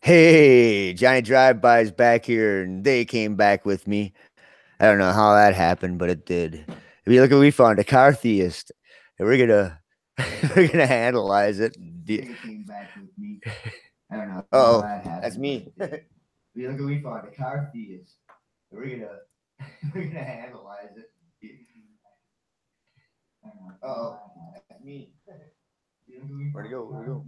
Hey, Johnny DriveBYE's back here, and they came back with me. I don't know how that happened, but it did. I mean, look what we found, a car theist, and we're gonna we're gonna analyze it. They came back with me. I don't know how that happened. That's me. I mean, look what we found, a car theist, and we're gonna we're gonna analyze it. Oh, that's me. Where'd it go? Where'd it go?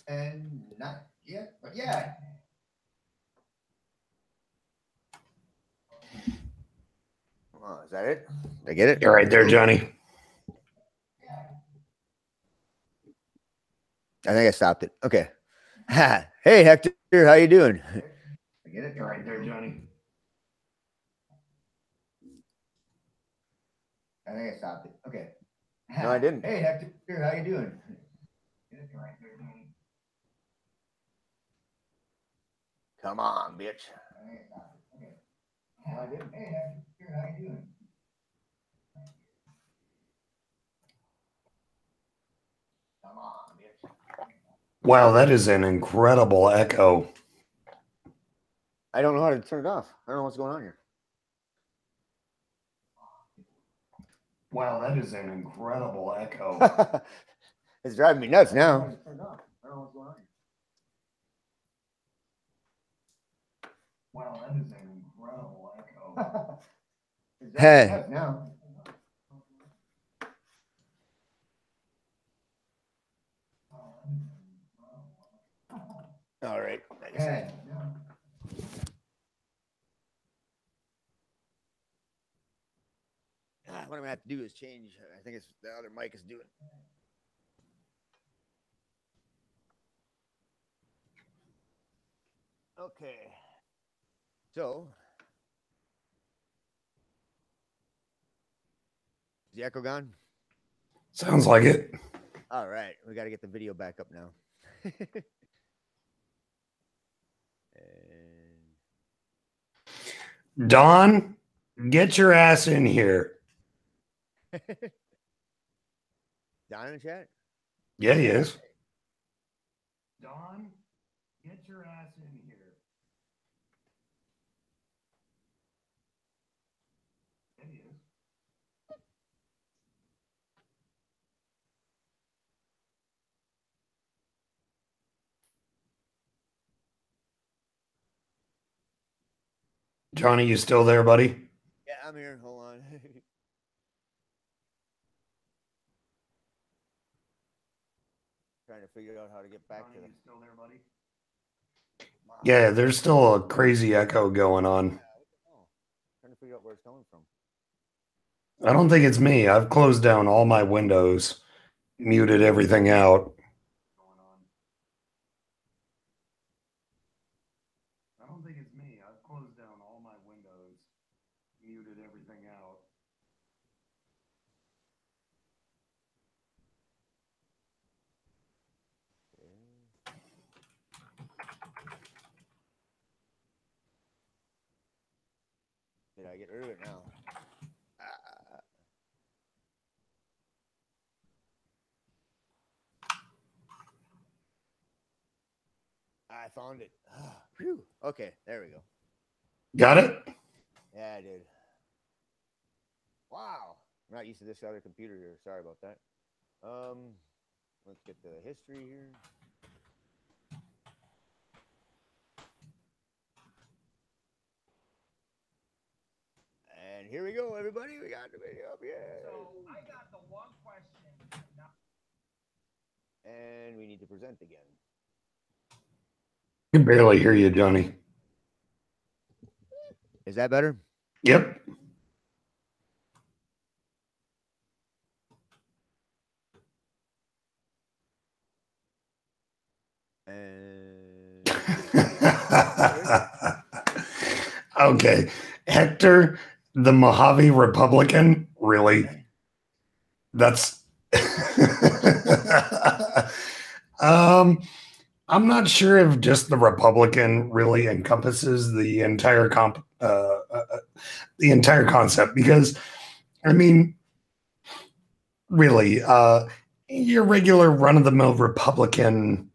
And not yet, but yeah. Oh, is that it? Did I get it? You're right there, Johnny. I think I stopped it. Okay. Hey, Hector, how you doing? I get it? You're right there, Johnny. I think I stopped it. Okay. No, I didn't. Hey, Hector, how you doing? Right there, Johnny. Come on, bitch. I think I stopped it. Okay. No, I didn't. Hey, Hector, how you doing? Come on, bitch. Wow, that is an incredible echo. I don't know how to turn it off. I don't know what's going on here. Wow, that is an incredible echo. It's driving me nuts now. I don't know what's going on here. Wow, that is an incredible echo. Hey. Now. All right. Hey. What I'm gonna have to do is change. I think it's the other mic is doing. Okay. So, is the echo gone? Sounds like it. All right. We got to get the video back up now. Don, get your ass in here. Don in the chat? Yeah, he is. Don, get your ass in here. Yeah, he is. Johnny, you still there, buddy? Yeah, I'm here. Hold on. Trying to figure out how to get back Johnny, to the... you still there, buddy? Yeah, there's still a crazy echo going on. Trying to figure out where it's coming from. I don't think it's me. I've closed down all my windows, muted everything out. I don't think it's me. I've closed down all my windows, muted everything out. Did I get rid of it now? I found it. Whew. Okay, there we go. Got it? Yeah, I did. Wow. I'm not used to this other computer here. Sorry about that. Let's get the history here. And here we go, everybody. We got the video up. Yeah. So I got the one question. And we need to present again. I can barely hear you, Johnny. Is that better? Yep. And... Okay. Hector, the Mojave Republican? Really? That's... I'm not sure if just the Republican really encompasses the entire the entire concept, because I mean, really, your regular run-of-the-mill Republican,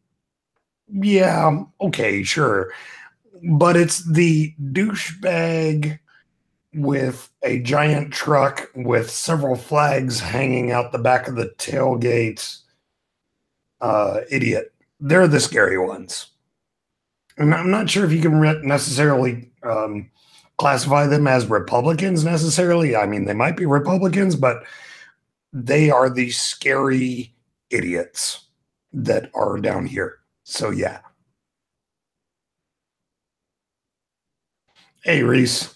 yeah, okay, sure, but it's the douchebag with a giant truck with several flags hanging out the back of the tailgate, idiot. They're the scary ones. And I'm not sure if you can necessarily classify them as Republicans necessarily. I mean, they might be Republicans, but they are the scary idiots that are down here. So, yeah. Hey, Reese.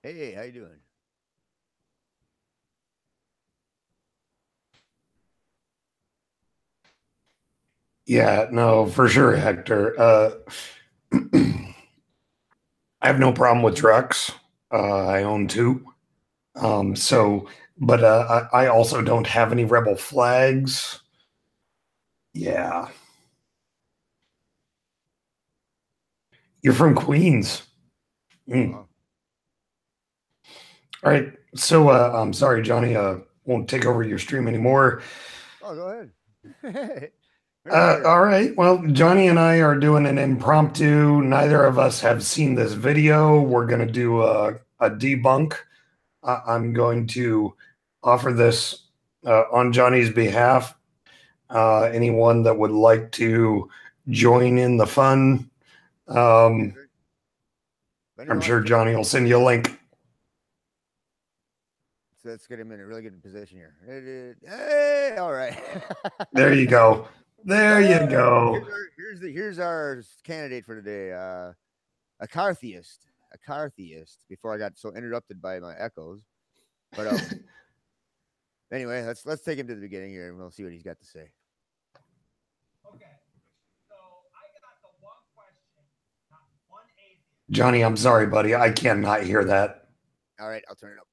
Hey, how you doing? Yeah, no, for sure, Hector. I have no problem with trucks. I own two. But I also don't have any rebel flags. Yeah. You're from Queens. Mm. Wow. All right. So I'm sorry, Johnny, won't take over your stream anymore. Oh, go ahead. All right. Well, Johnny and I are doing an impromptu. Neither of us have seen this video. We're going to do a debunk. I'm going to offer this on Johnny's behalf. Anyone that would like to join in the fun, I'm sure Johnny will send you a link. So let's get him in a really good position here. Hey, all right. There you go. There you go. Here's our candidate for today. A car theist. Before I got so interrupted by my echoes, but anyway, let's take him to the beginning here, and we'll see what he's got to say. Okay. So I got the one question, not one atheist. Johnny, I'm sorry, buddy. I cannot hear that. All right, I'll turn it up.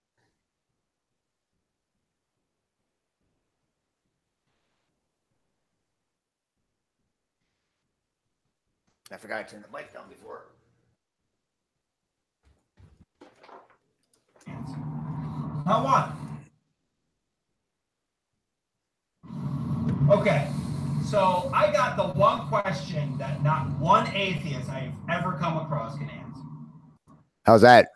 I forgot to turn the mic down before. Not one. Okay. So I got the one question that not one atheist I've ever come across can answer. How's that?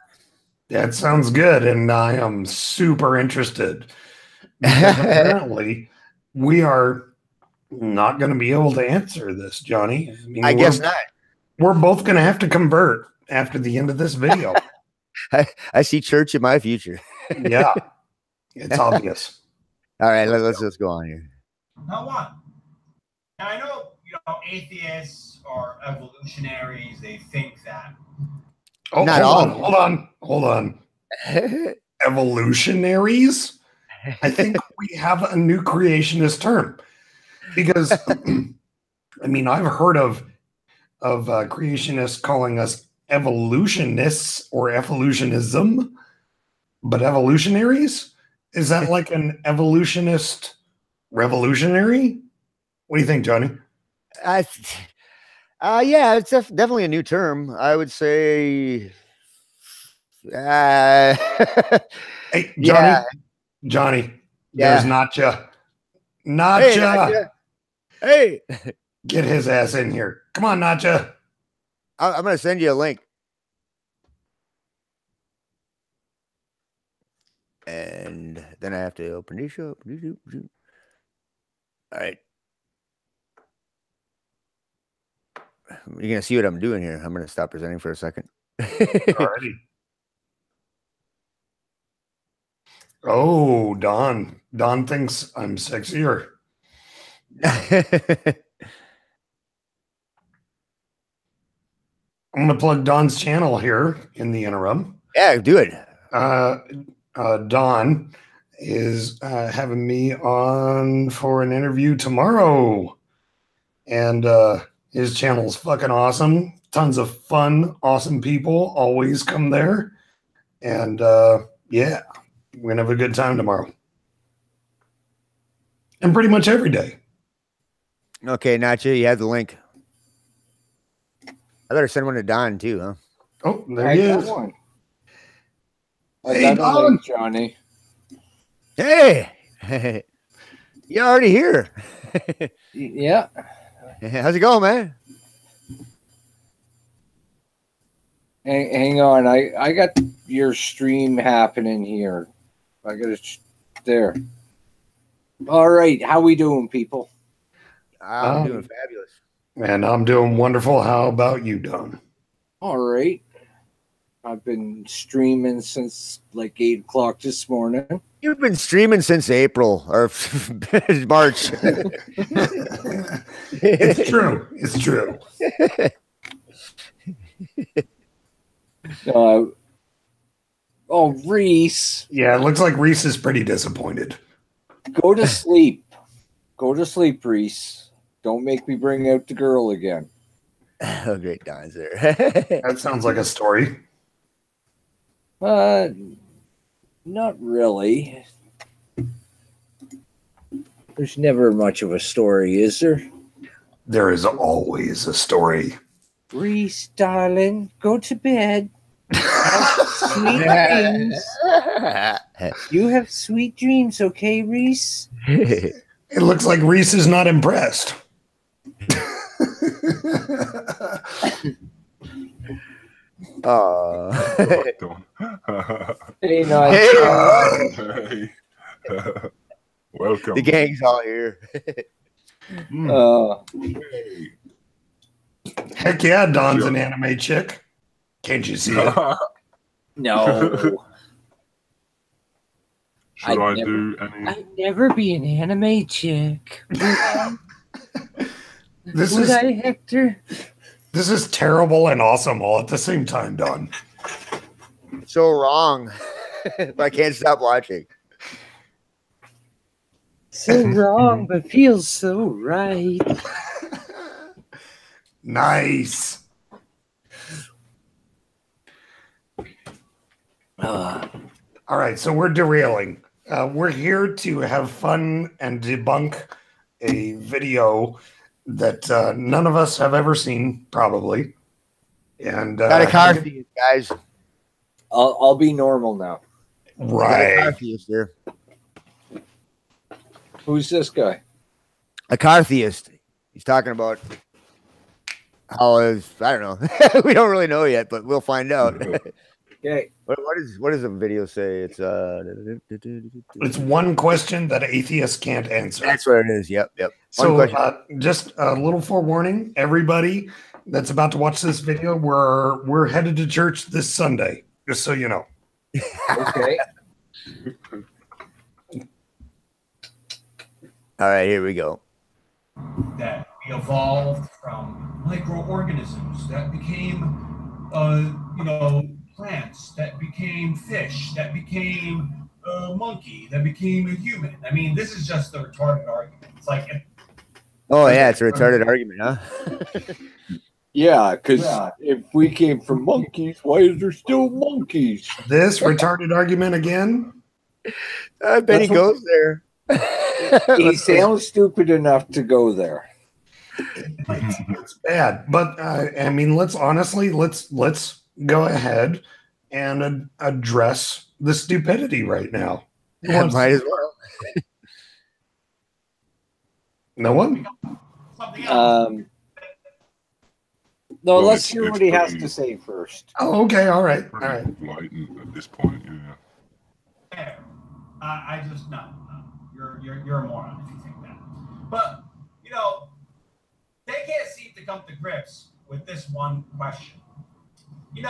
That sounds good, and I am super interested. Because apparently, we are not going to be able to answer this, Johnny. I mean, I guess not. We're both going to have to convert after the end of this video. I see church in my future. Yeah, it's obvious. All right, let's just go on here. Not one. Now I know, atheists or evolutionaries, they think that. Oh, not hold on. Evolutionaries? I think we have a new creationist term. Because, I mean, I've heard of creationists calling us evolutionists or evolutionism, but evolutionaries? Is that like an evolutionist revolutionary? What do you think, Johnny? Yeah, it's definitely a new term. I would say. Hey, Johnny, yeah. There's NotJah. NotJah. Hey, get his ass in here. Come on, NotJah. I'm going to send you a link. And then I have to open this up. All right. You're going to see what I'm doing here. I'm going to stop presenting for a second. Alrighty. Oh, Don. Don thinks I'm sexier. I'm going to plug Don's channel here in the interim. Yeah, do it. Don is having me on for an interview tomorrow. And his channel's fucking awesome. Tons of fun, awesome people always come there. And yeah, we're going to have a good time tomorrow. And pretty much every day. Okay, NotJah, you have the link. I better send one to Don too, huh? Oh, there he is. Hey, Don. Johnny. Hey, you're already here. Yeah. How's it going, man? Hang on. I got your stream happening here. I got it there. All right. How we doing, people? I'm doing fabulous. And I'm doing wonderful. How about you, Don? All right. I've been streaming since like 8 o'clock this morning. You've been streaming since April or March. It's true. It's true. Oh, Reese. Yeah, it looks like Reese is pretty disappointed. Go to sleep. Go to sleep, Reese. Don't make me bring out the girl again. Oh, great Don's there. That sounds like a story. Not really. There's never much of a story, is there? There is always a story. Reese, darling, go to bed. Have sweet dreams. You have sweet dreams, okay, Reese? It looks like Reese is not impressed. Hey, no, Hey. Welcome. The gang's all here. Heck yeah, Don's an anime chick. Can't you see it? no. Should I do any? I'd never be an anime chick. This Would is I, Hector? this is terrible and awesome all at the same time, Don. So wrong. But I can't stop watching. So wrong, but feels so right. Nice. All right, so we're derailing. We're here to have fun and debunk a video that none of us have ever seen, probably. And Got a car thief, guys. I'll be normal now. Got a car right. thief here. Who's this guy? A car theist. He's talking about how is I don't know. We don't really know yet, but we'll find out. Okay. What does the video say? It's It's one question that atheists can't answer. that's what it is. Yep. One So question. just a little forewarning, everybody that's about to watch this video, we're headed to church this Sunday, just so you know. Okay. All right, here we go. That we evolved from microorganisms that became, plants, that became fish, that became a monkey, that became a human. I mean, this is just the retarded argument. It's like, Oh yeah, it's a retarded argument, huh? Yeah, because if we came from monkeys, why is there still monkeys? This retarded argument again. I bet he goes there. He sounds stupid enough to go there. It's bad, but I mean, let's go ahead and address the stupidity right now. Who wants- Might as well. No one? something else. No, Well, let's hear it's what he has pretty- to say first. Oh, okay, all right. Blatant at this point, yeah. Fair. I just no. You're a moron if you think that. But they can't seem to come to grips with this one question. The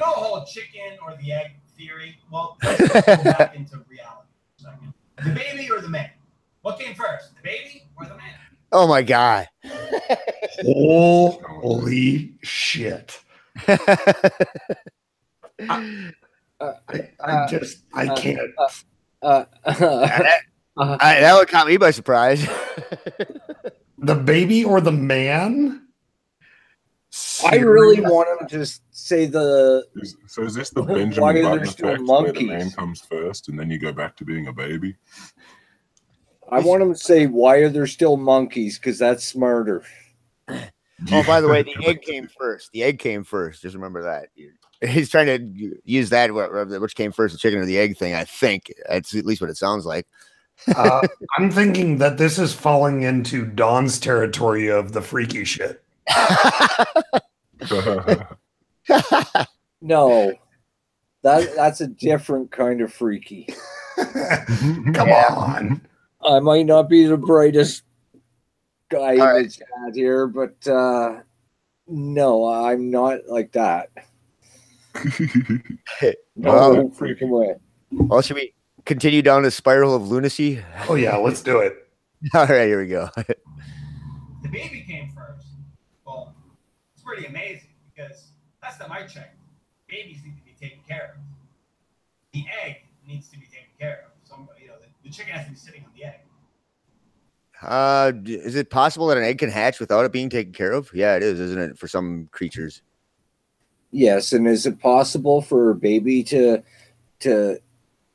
whole chicken or the egg theory. Well, let's just go back into reality for a second. The baby or the man? What came first, the baby or the man? Oh my god. Holy shit. I can't. That would caught me by surprise. The baby or the man? I really want him to say the. So is this the Why Benjamin are there Button still effect where the monkeys? man comes first and then you go back to being a baby? I want him to say, "Why are there still monkeys?" Because that's smarter. Oh, by the way, the egg came first. The egg came first. Just remember that. He's trying to use that, which came first, the chicken or the egg thing. I think that's at least what it sounds like. I'm thinking that this is falling into Don's territory of the freaky shit. No, that's a different kind of freaky. Come on. I might not be the brightest guy All in right. the chat here, but no, I'm not like that. No Well, freaking way. well, should we continue down the spiral of lunacy? Oh, yeah, let's do it. All right, here we go. The baby came first. Well, it's pretty amazing because last time I checked, babies need to be taken care of. The egg needs to be taken care of. The chicken has to be sitting on the egg. Is it possible that an egg can hatch without it being taken care of? Yeah, it is, isn't it? For some creatures. Yes, and is it possible for a baby to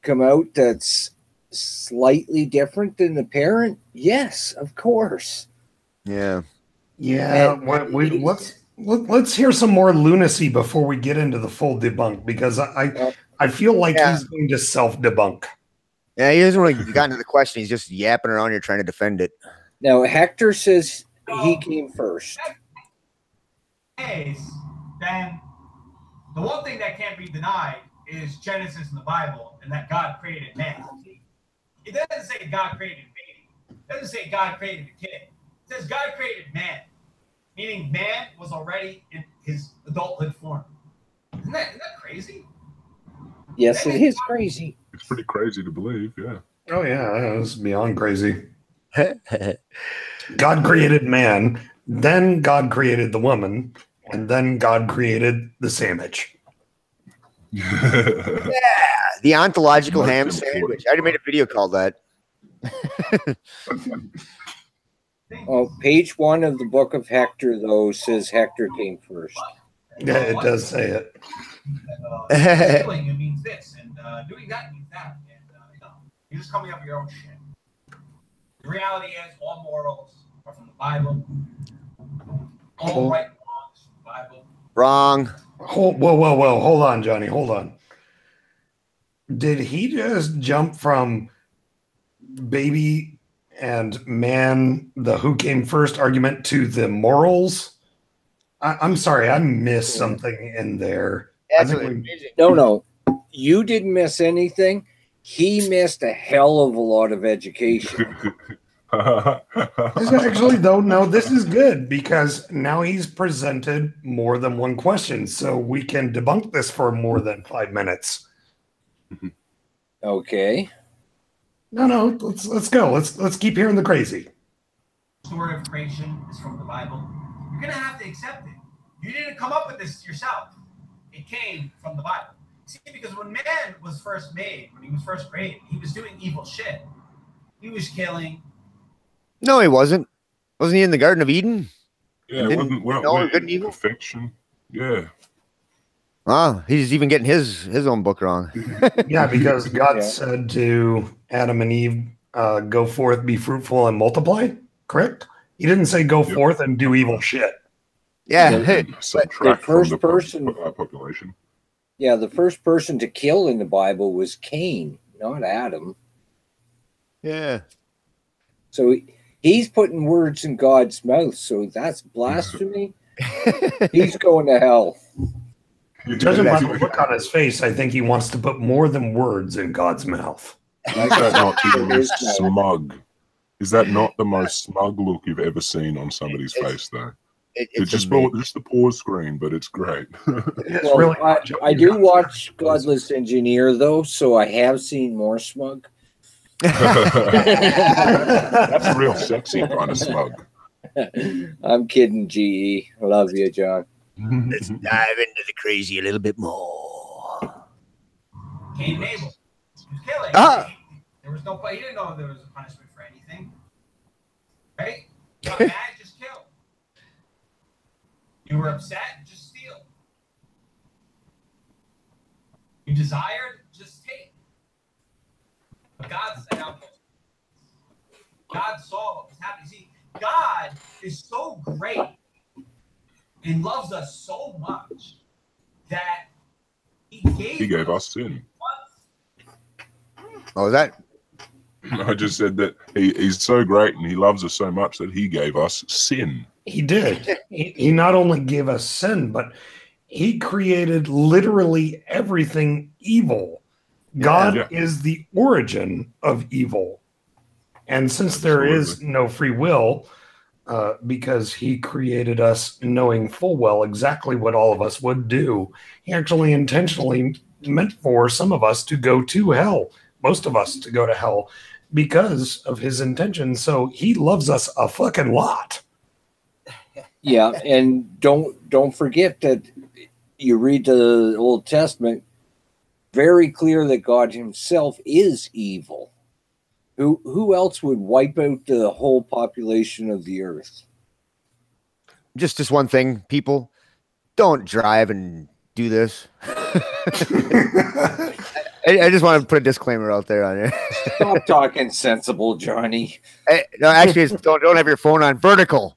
come out that's slightly different than the parent? Yes, of course. Yeah. Yeah, let's hear some more lunacy before we get into the full debunk, because I feel like he's going to self-debunk. Yeah, he hasn't really gotten to the question. He's just yapping around here trying to defend it. Now, Hector says he came first. Then the one thing that can't be denied is Genesis in the Bible and that God created man. It doesn't say God created a baby. It doesn't say God created a kid. It says God created man, meaning man was already in his adulthood form. Isn't that crazy? Yes, it is crazy. It's pretty crazy to believe, yeah. Oh, yeah, it's beyond crazy. God created man, then God created the woman, and then God created the sandwich. Yeah, the ontological ham sandwich. I already made a video called that. Oh, page 1 of the book of Hector, though, says Hector came first. Yeah, it does say it. Killing it means this, and doing that means that, and you're just coming up with your own shit. The reality is, all morals are from the Bible. All right and wrong is from the Bible. Wrong. Whoa. Hold on, Johnny. Hold on. Did he just jump from baby and man, the who came first argument, to the morals? I'm sorry, I missed something in there. No, you didn't miss anything. He missed a hell of a lot of education. Actually, though, no, this is good because now he's presented more than one question, so we can debunk this for more than 5 minutes. Okay. No, let's go. Let's keep hearing the crazy. The story of creation is from the Bible. You're gonna have to accept it. You didn't come up with this yourself. It came from the Bible. See, because when man was first made, when he was first created, he was doing evil shit. He was killing. No, he wasn't. Wasn't he in the Garden of Eden? Yeah, it wasn't good and evil? Perfection. Yeah. Oh, he's even getting his own book wrong. Yeah, because God said to Adam and Eve, go forth, be fruitful, and multiply. Correct? He didn't say go forth and do evil shit. Yeah. Subtract from the population. Yeah, the first person to kill in the Bible was Cain, not Adam. Yeah. So he's putting words in God's mouth, so that's blasphemy. He's going to hell. Judging by the look on his face, I think he wants to put more than words in God's mouth. Is that not the most smug? Is that not the most smug look you've ever seen on somebody's face, though? It's just the pause screen, but it's great. It's really I do watch Godless Engineer, though, so I have seen more smug. That's a real sexy kind of smug. I'm kidding, GE. Love you, John. Let's dive into the crazy a little bit more. Cain and Abel. He was killing. There was no. He didn't know there was a punishment for anything. Right? You got mad, just kill. You were upset, just steal. You desired, just take. But God said, God saw what was happening. See, God is so great He loves us so much that he gave us sin. Oh, is that? I just said that he's so great and he loves us so much that he gave us sin. He did. He not only gave us sin, but he created literally everything evil. God is the origin of evil. And since there is no free will, because he created us knowing full well exactly what all of us would do, he actually intentionally meant for some of us to go to hell, most of us to go to hell, because of his intention. So he loves us a fucking lot. Yeah, and don't forget that you read the Old Testament, very clear that God himself is evil. Who else would wipe out the whole population of the earth? Just one thing, people, don't drive and do this. I just want to put a disclaimer out there on it. Stop talking sensible, Johnny. No, actually, it's don't have your phone on vertical.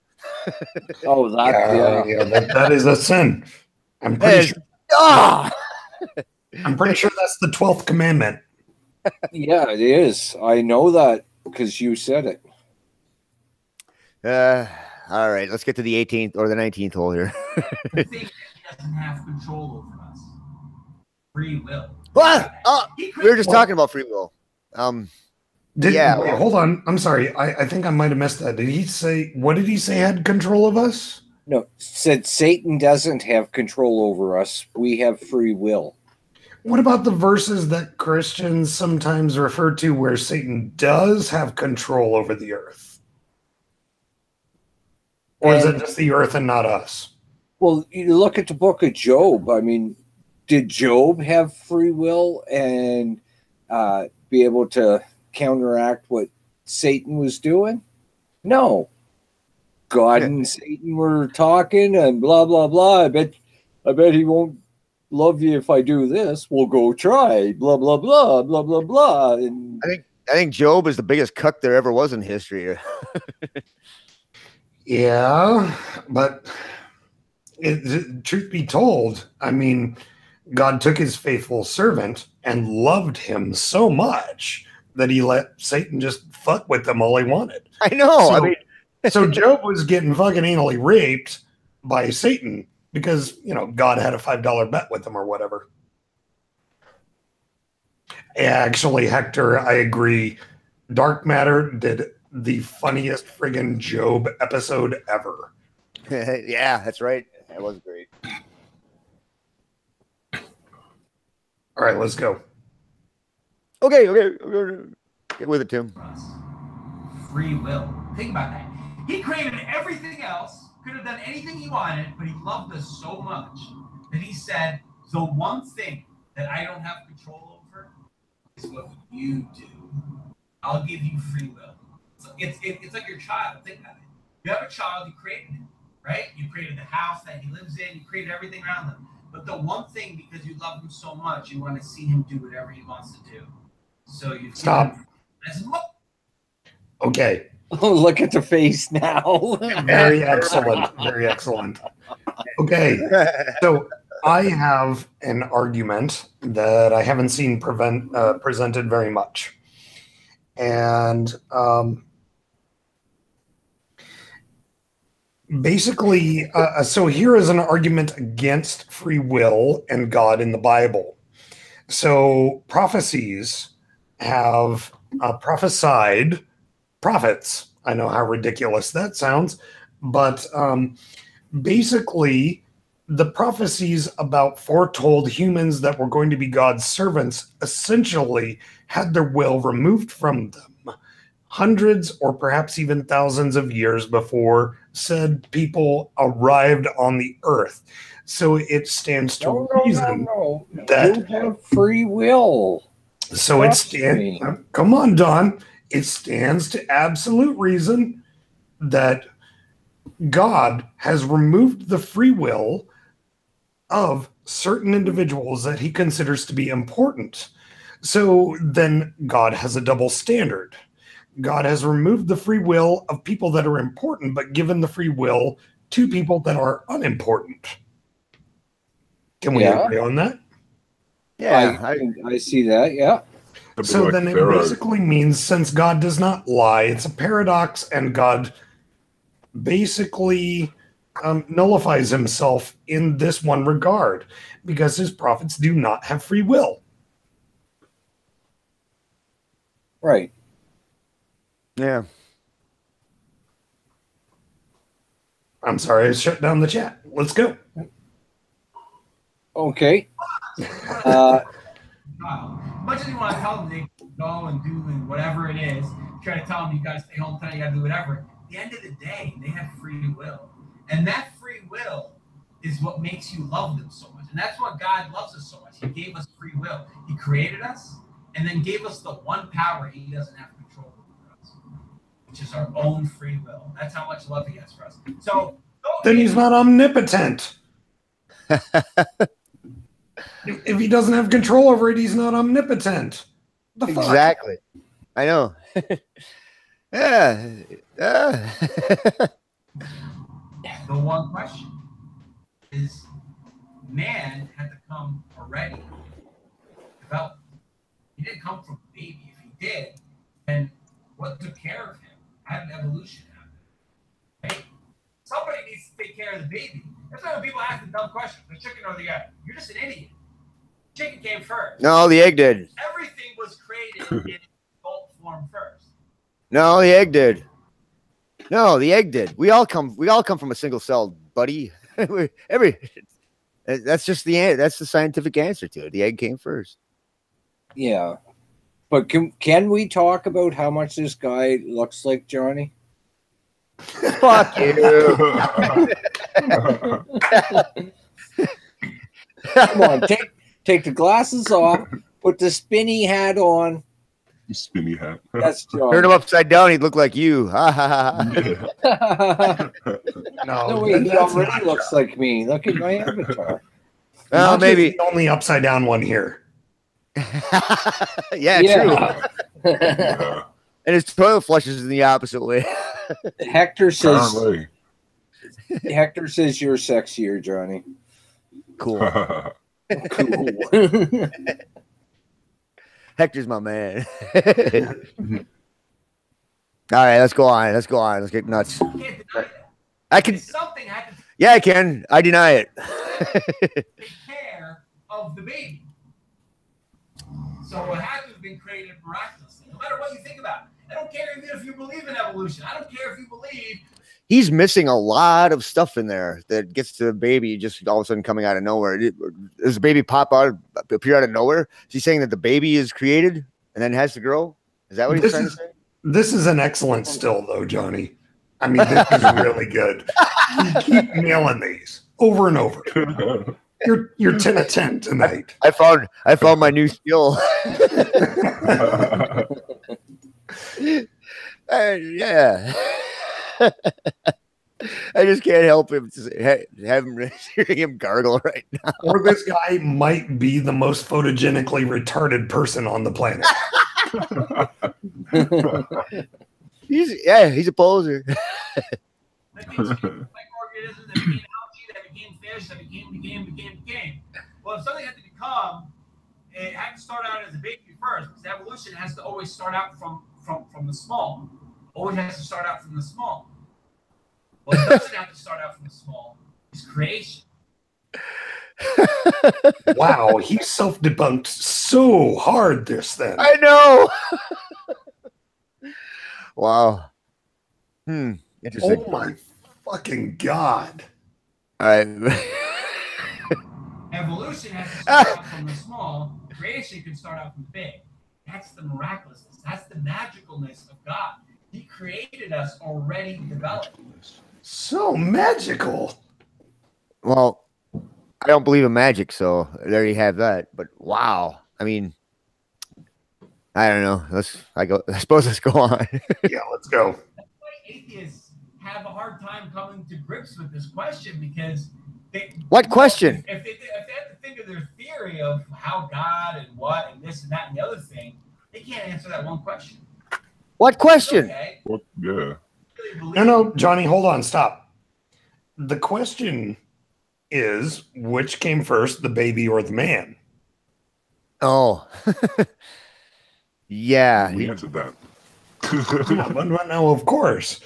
Oh, that is a sin. I'm pretty sure. I'm pretty sure that's the 12th commandment. Yeah, it is. I know that because you said it. All right, let's get to the 18th or the 19th hole here. I think he doesn't have control over us. Free will. What? We were just talking about free will. Wait, hold on. I'm sorry. I think I might have missed that. Did he say, what did he say had control of us? No, said Satan doesn't have control over us. We have free will. What about the verses that Christians sometimes refer to where Satan does have control over the earth? Or is it just the earth and not us? Well, you look at the book of Job. I mean, did Job have free will and be able to counteract what Satan was doing? No. God and Satan were talking and blah, blah, blah. I bet he won't love you if I do this. We'll go try. Blah, blah, blah, blah, blah, blah. And I think Job is the biggest cuck there ever was in history. Yeah, but truth be told, I mean, God took his faithful servant and loved him so much that he let Satan just fuck with him all he wanted. I know. So Job was getting fucking anally raped by Satan because, God had a $5 bet with him or whatever. Actually, Hector, I agree. Dark Matter did the funniest friggin' Job episode ever. Yeah, that's right. That was great. All right, let's go. Okay. Get with it, Tim. Free will. Think about that. He created everything else, could have done anything he wanted, but he loved us so much that he said, the one thing that I don't have control over is what you do. I'll give you free will. It's like your child. Think about it. You have a child, you created him, right? You created the house that he lives in, you created everything around him. But the one thing, because you love him so much, you want to see him do whatever he wants to do. So you stop. Okay. Oh, look at the face now. Very excellent. Very excellent. Okay. So I have an argument that I haven't seen presented very much. And basically, so here is an argument against free will and God in the Bible. So prophecies have prophesied prophets. I know how ridiculous that sounds, but basically the prophecies about foretold humans that were going to be God's servants essentially had their will removed from them hundreds or perhaps even thousands of years before said people arrived on the earth. So it stands to reason that you have free will. So it stands. Come on, Don. It stands to absolute reason that God has removed the free will of certain individuals that he considers to be important. So then God has a double standard. God has removed the free will of people that are important, but given the free will two people that are unimportant. Can we agree on that? Yeah, I see that. Yeah. So like then it basically means since God does not lie, it's a paradox, and God basically nullifies himself in this one regard because his prophets do not have free will. Right. Yeah. I'm sorry, I shut down the chat. Let's go. Okay. Much as you want to tell them they go and do and whatever it is, try to tell them you got to stay home tonight, you got to do whatever. At the end of the day, they have free will. And that free will is what makes you love them so much. And that's what God loves us so much. He gave us free will. He created us and then gave us the one power he doesn't have control over us, which is our own free will. That's how much love he has for us. So then he's not omnipotent. If he doesn't have control over it, he's not omnipotent. Exactly. I know. Yeah. The one question is, man had to come already developed. He didn't come from a baby. If he did, then what took care of him? How did evolution happen? Right? Somebody needs to take care of the baby. That's why when people ask the dumb question, the chicken or the egg, you're just an idiot. Chicken came first. No, the egg did. Everything was created in adult form first. No, the egg did. No, the egg did. We all come from a single cell, buddy. That's just that's the scientific answer to it. The egg came first. Yeah. But can we talk about how much this guy looks like Johnny? Fuck you. Come on, take the glasses off, put the spinny hat on. Spinny hat. That's Johnny. Turn him upside down, he'd look like you. No, wait, he already looks like me. Look at my avatar. Well, maybe the only upside down one here. Yeah, true. And his toilet flushes in the opposite way. Hector says you're sexier, Johnny. Cool. Cool. Hector's my man. All right, let's go on. Let's get nuts. I can. Something had to Yeah, I can. I deny it. take care of the baby. So it had to have been created miraculously. No matter what you think about it. I don't care even if you believe in evolution. I don't care if you believe. He's missing a lot of stuff in there that gets to the baby just all of a sudden coming out of nowhere. Does the baby appear out of nowhere? Is he saying that the baby is created and then has to grow? Is that what he's trying to say? This is an excellent still, though, Johnny. I mean, this is really good. You keep nailing these over and over. You're 10 of 10 tonight. I found my new skill. Yeah. I just can't help him hearing him gargle right now. Or this guy might be the most photogenically retarded person on the planet. That He's a poser. means microorganisms that became algae, that became fish, that became. Well, if something had to become, it had to start out as a baby first, because evolution has to always start out from the small. Always has to start out from the small. Well, it doesn't have to start out from the small. It's creation. Wow, he self-debunked so hard this then. I know. Wow. Interesting. Oh my fucking God. All right. Evolution has to start out from the small. Creation can start out from the big. That's the miraculousness. That's the magicalness of God. He created us already developed. So magical. Well, I don't believe in magic, so there you have that. But wow, I mean, I don't know. I suppose let's go on. Yeah, let's go. That's why atheists have a hard time coming to grips with this question, because what question? If they have to think of their theory of how God and what and this and that and the other thing, they can't answer that one question. What question? Okay. What? Yeah. No, Johnny, hold on, stop. the question is, which came first, the baby or the man? Oh, yeah. We answered that. No, of course.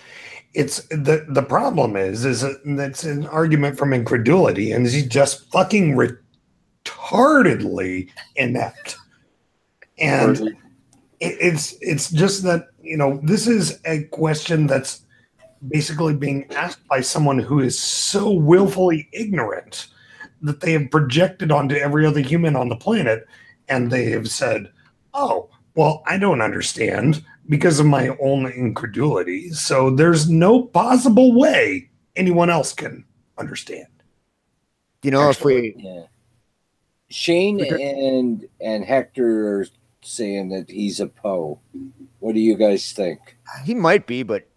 It's the problem is that's an argument from incredulity, and he's just fucking retardedly inept. And it's just that, you know, this is a question that's basically being asked by someone who is so willfully ignorant that they have projected onto every other human on the planet, and they have said, oh, well, I don't understand because of my own incredulity, so there's no possible way anyone else can understand. You know, Shane and Hector are saying that he's a Poe. What do you guys think? He might be, but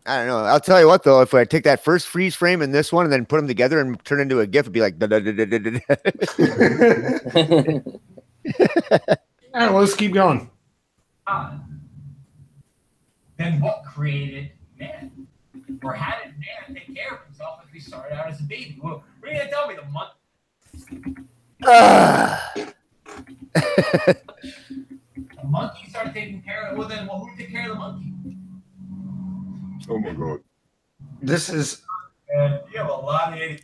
I don't know. I'll tell you what, though, if I take that first freeze frame and this one and then put them together and turn into a GIF, it'd be like. All right, let's keep going. Then what created man? Or how did man take care of himself if he started out as a baby? Well, what are you going to tell me? The monkey started taking care of it. Well, then, who took care of the monkey? Oh, my God. This is... And you have a lot of...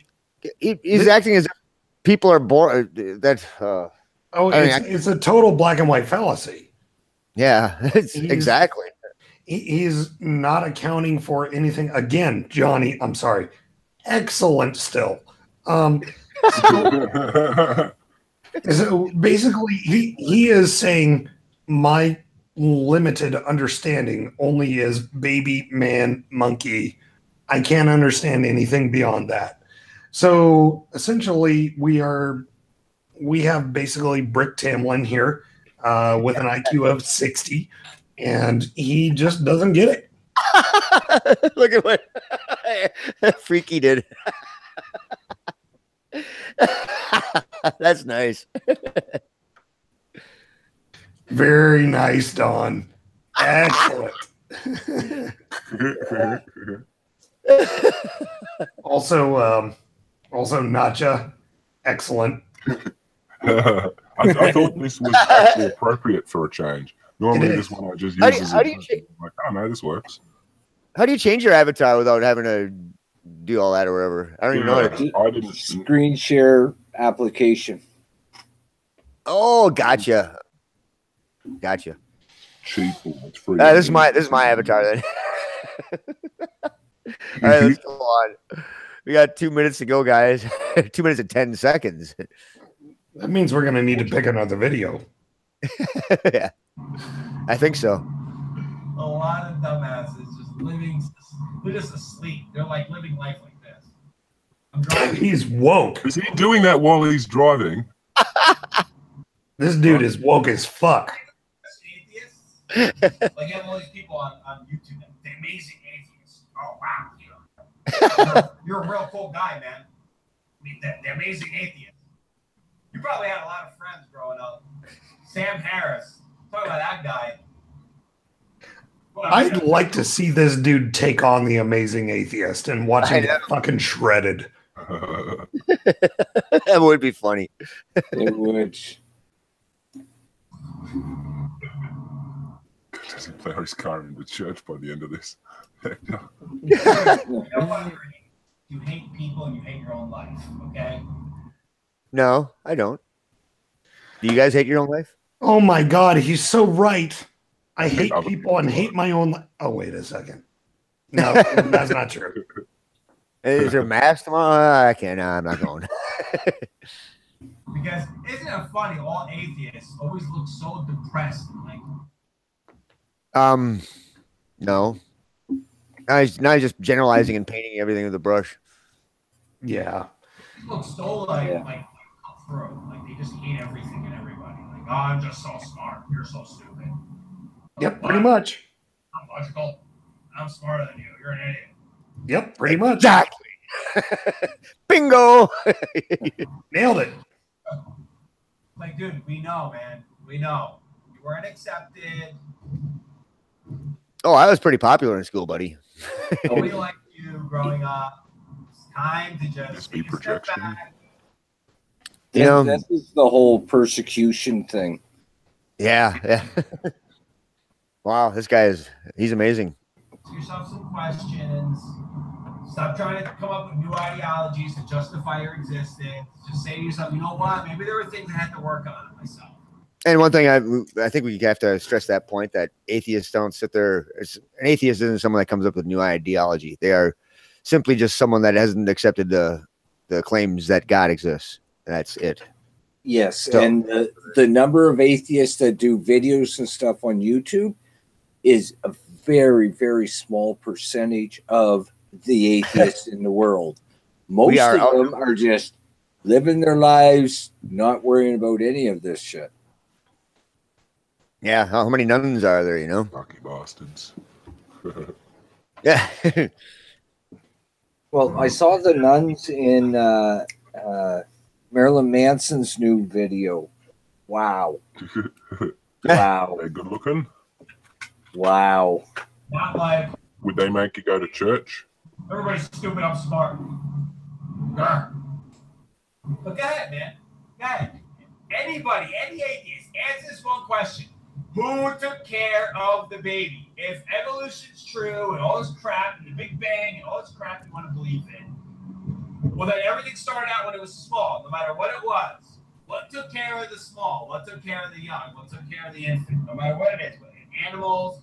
He's acting as if people are born... it's a total black and white fallacy. Yeah, exactly. He's not accounting for anything. Again, Johnny, I'm sorry. Excellent still. So basically, he is saying my limited understanding only is baby, man, monkey. I can't understand anything beyond that. So essentially, we have basically Brick Tamlin here with an IQ of 60, and he just doesn't get it. Look at what Freaky did. That's nice. Very nice, Don. Excellent. Also, NotJah. Excellent. I thought this was actually appropriate for a change. Normally, this one I just use as like, oh no, this works. How do you change your avatar without having to do all that or whatever? I don't even know what it is. I didn't screen share application. Oh, gotcha. Cheap. It's free. This is my avatar then. All right, let's go on. We got 2 minutes to go, guys. 2 minutes and 10 seconds. That means we're gonna need to pick another video. Yeah, I think so. A lot of dumbasses just living, they're just asleep. They're like living life like this. I'm driving. He's woke. Is he doing that while he's driving? This dude is woke as fuck. Atheists? Like, you have all these people on YouTube, the amazing atheists. Oh, wow. You're a real cool guy, man. I mean, the amazing atheist. You probably had a lot of friends growing up. Sam Harris. Talk about that guy. I'd like to see this dude take on the amazing atheist and watch him get fucking shredded. That would be funny. It would. Does he play his car in the church by the end of this? You hate people and you hate your own life, okay? No, I don't. Do you guys hate your own life? Oh my God, he's so right. I hate people and hate my own life. Oh, wait a second. No, that's not true. Is there mass tomorrow? I can't. No, I'm not going. Because isn't it funny? All atheists always look so depressed. Like, no. Now he's just generalizing and painting everything with a brush. Yeah. they look so like cutthroat. Like they just hate everything and everybody. Like, oh, I'm just so smart. You're so stupid. Yep, pretty much. I'm logical. I'm smarter than you. You're an idiot. Yep, pretty much. Exactly. Bingo. Nailed it. Like, dude, we know, man. We know. You weren't accepted. Oh, I was pretty popular in school, buddy. Nobody liked you growing up. Time to just be projection. You know, this is the whole persecution thing. Yeah. Wow, this guy he's amazing. Ask yourself some questions. Stop trying to come up with new ideologies to justify your existence. Just say to yourself, you know what? Maybe there were things I had to work on myself. And one thing I think we have to stress that point, that atheists don't sit there. An atheist isn't someone that comes up with new ideology. They are simply just someone that hasn't accepted the claims that God exists. That's it. Yes, So, and the number of atheists that do videos and stuff on YouTube is a very, very small percentage of the atheists in the world. Most of them are just living their lives, not worrying about any of this shit. Yeah, how many nuns are there, you know? Lucky bastards. Yeah. Well, I saw the nuns in Marilyn Manson's new video. Wow. Wow. They're good looking. Wow. Not like, Would they make you go to church? everybody's stupid, I'm smart. Grr. But go ahead, man. Go ahead. Anybody, any atheist, answer this one question. Who took care of the baby? If evolution's true and all this crap and the Big Bang and all this crap you want to believe in, well, then everything started out when it was small, no matter what it was. What took care of the small? What took care of the young? What took care of the infant? No matter what it is, whether it's animals,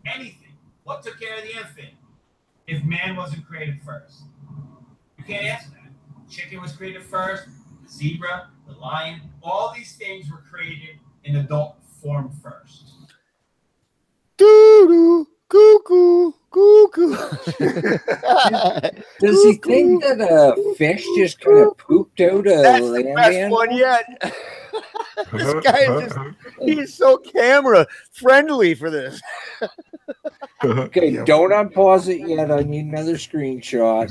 anything. What took care of the infant if man wasn't created first? You can't answer that. Chicken was created first, the zebra, the lion, all these things were created in adult form first. Doo-doo, cuckoo, cuckoo. Does he think that a fish just kind of pooped out a That's the land best animal? one yet. This guy is he's so camera friendly for this. Okay, don't unpause it yet. I need another screenshot.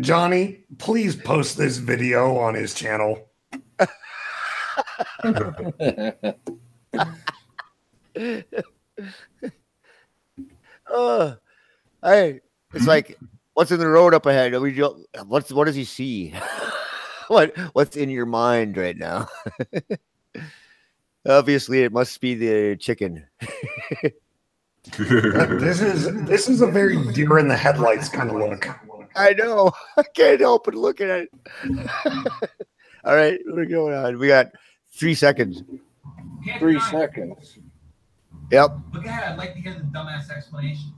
Johnny, please post this video on his channel. It's like, what's in the road up ahead? What does he see? What's in your mind right now? Obviously, it must be the chicken. This is a very deer in the headlights kind of look. I know. I can't help but looking at it. All right, we're going on. We got 3 seconds. 3 seconds. Yep. Look ahead. I'd like to hear the dumbass explanations.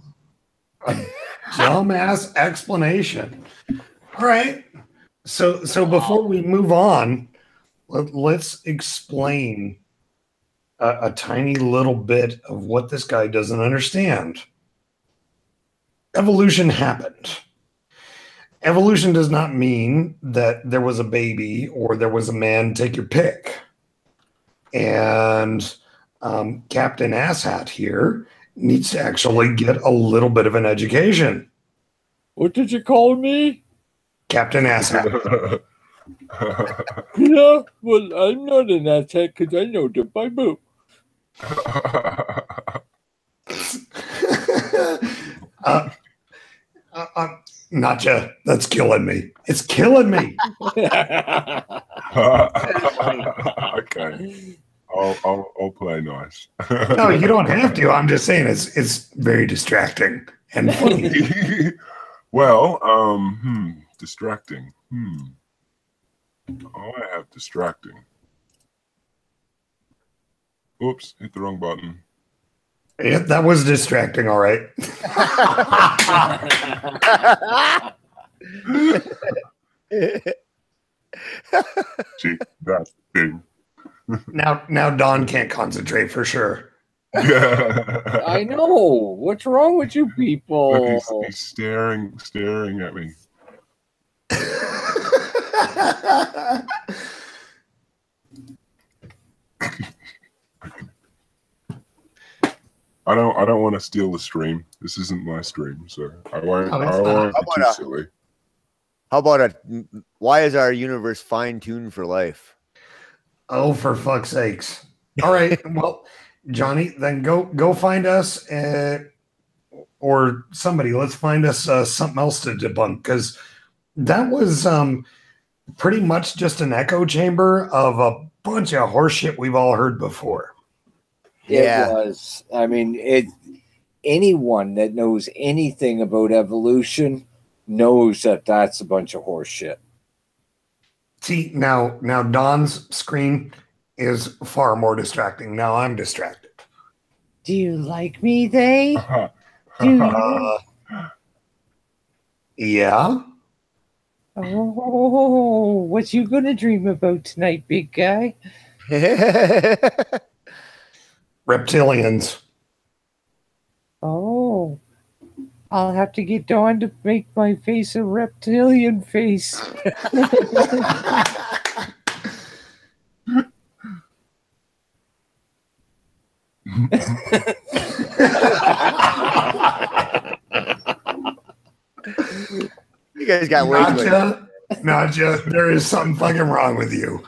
Dumbass explanation. All right. So before we move on, let's explain a tiny little bit of what this guy doesn't understand. Evolution happened. Evolution does not mean that there was a baby or there was a man, take your pick. And Captain Asshat here needs to actually get a little bit of an education. What did you call me? Captain Asshat. Yeah, well, I'm not an asshat because I know the Bible. NotJah, that's killing me. It's killing me. Okay. I'll play nice. No, you don't have to. I'm just saying it's very distracting and funny. Well, distracting. Oh, I have distracting. Oops, hit the wrong button. Yeah, that was distracting, all right. See, that's big. Now Don can't concentrate for sure. I know. What's wrong with you people? Look, he's staring at me. I don't want to steal the stream. This isn't my stream, so I won't be too silly. How about why is our universe fine-tuned for life? Oh, for fuck's sakes. All right. Well, Johnny, then go find us or somebody, let's find us something else to debunk, because that was pretty much just an echo chamber of a bunch of horseshit we've all heard before. Yeah. It was. I mean, anyone that knows anything about evolution knows that that's a bunch of horseshit. See, now Don's screen is far more distracting. Now I'm distracted. Do you like me, they? Do you? Yeah. Oh, what you gonna dream about tonight, big guy? Reptilians. Oh, I'll have to get Dawn to make my face a reptilian face. You guys got way too much. NotJah, there is something fucking wrong with you.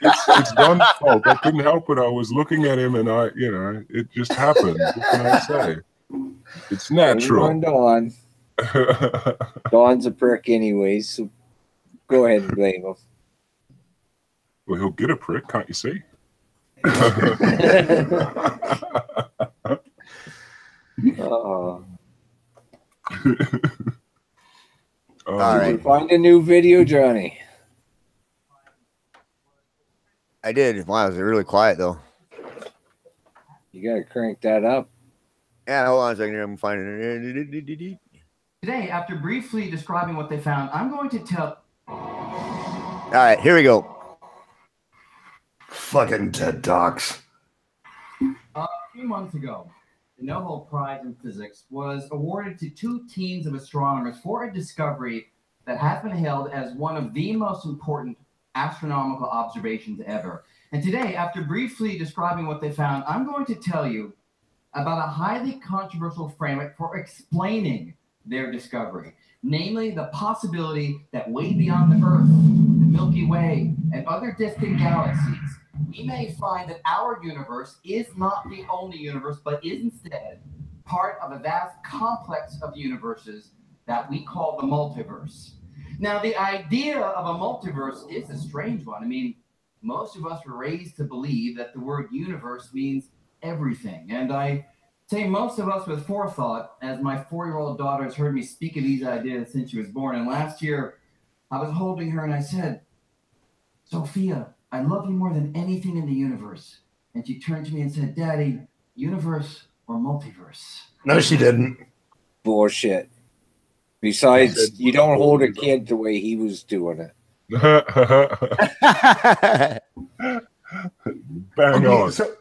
It's Don's fault. I couldn't help it. I was looking at him, and it just happened. What can I say? It's natural. Dawn. Dawn's a prick anyways, so go ahead and blame him. Well, he'll get a prick, can't you see? All right. Did you find a new video, Johnny? I did. Wow, it was really quiet though. You gotta crank that up. Yeah, hold on a second here. I'm finding it. Today, after briefly describing what they found, I'm going to tell... All right, here we go. Fucking TED Talks. A few months ago, the Nobel Prize in Physics was awarded to two teams of astronomers for a discovery that has been hailed as one of the most important astronomical observations ever. And today, after briefly describing what they found, I'm going to tell you about a highly controversial framework for explaining their discovery, namely the possibility that way beyond the Earth, the Milky Way, and other distant galaxies, we may find that our universe is not the only universe, but is instead part of a vast complex of universes that we call the multiverse. Now, the idea of a multiverse is a strange one. I mean, most of us were raised to believe that the word universe means everything. And I say most of us with forethought, as my 4-year-old daughter has heard me speak of these ideas since she was born. And last year, I was holding her and I said, "Sophia, I love you more than anything in the universe." And she turned to me and said, "Daddy, universe or multiverse?" No, she didn't. Bullshit. Besides, you don't hold a kid the way he was doing it. Bang on. So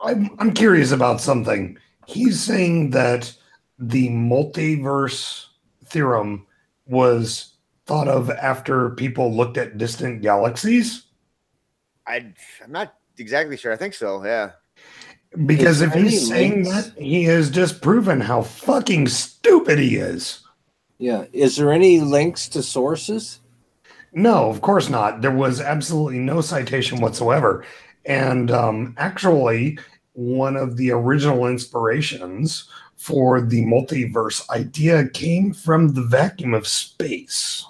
I'm curious about something. He's saying that the multiverse theorem was thought of after people looked at distant galaxies. I'm not exactly sure. I think so. Yeah. Because if he's saying that, he has just proven how fucking stupid he is. Yeah. Is there any links to sources? No, of course not. There was absolutely no citation whatsoever. And actually, one of the original inspirations for the multiverse idea came from the vacuum of space.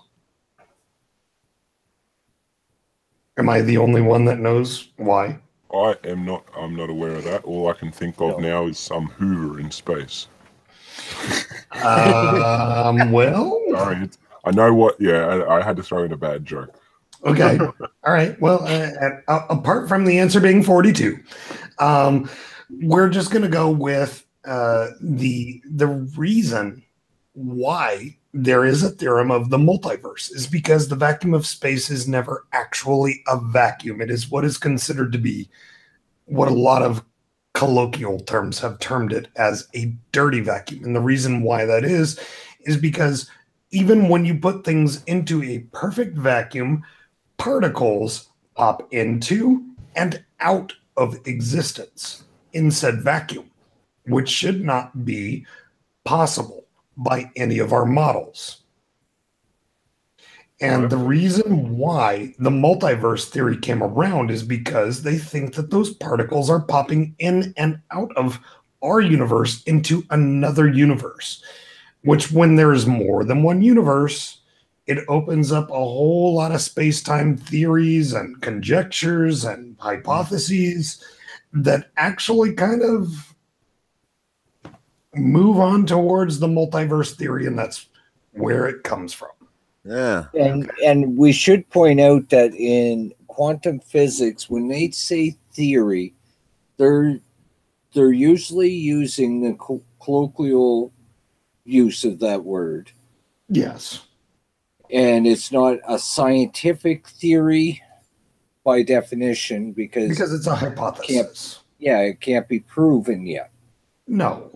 Am I the only one that knows why? I'm not aware of that. All I can think of now is some Hoover in space. Well, sorry, I know what. Yeah, I had to throw in a bad joke. Okay, all right. Well, apart from the answer being 42, we're just going to go with the reason why there is a theorem of the multiverse is because the vacuum of space is never actually a vacuum. It is what is considered to be what a lot of colloquial terms have termed it as a dirty vacuum. And the reason why that is because even when you put things into a perfect vacuum, particles pop into and out of existence in said vacuum, which should not be possible by any of our models. And the reason why the multiverse theory came around is because they think that those particles are popping in and out of our universe into another universe, which when there's more than one universe, it opens up a whole lot of space-time theories and conjectures and hypotheses that actually kind of move on towards the multiverse theory, and that's where it comes from. Yeah. And we should point out that in quantum physics, when they say theory, they're usually using the colloquial use of that word. Yes. And it's not a scientific theory by definition because it's a hypothesis. It can't be proven yet. No.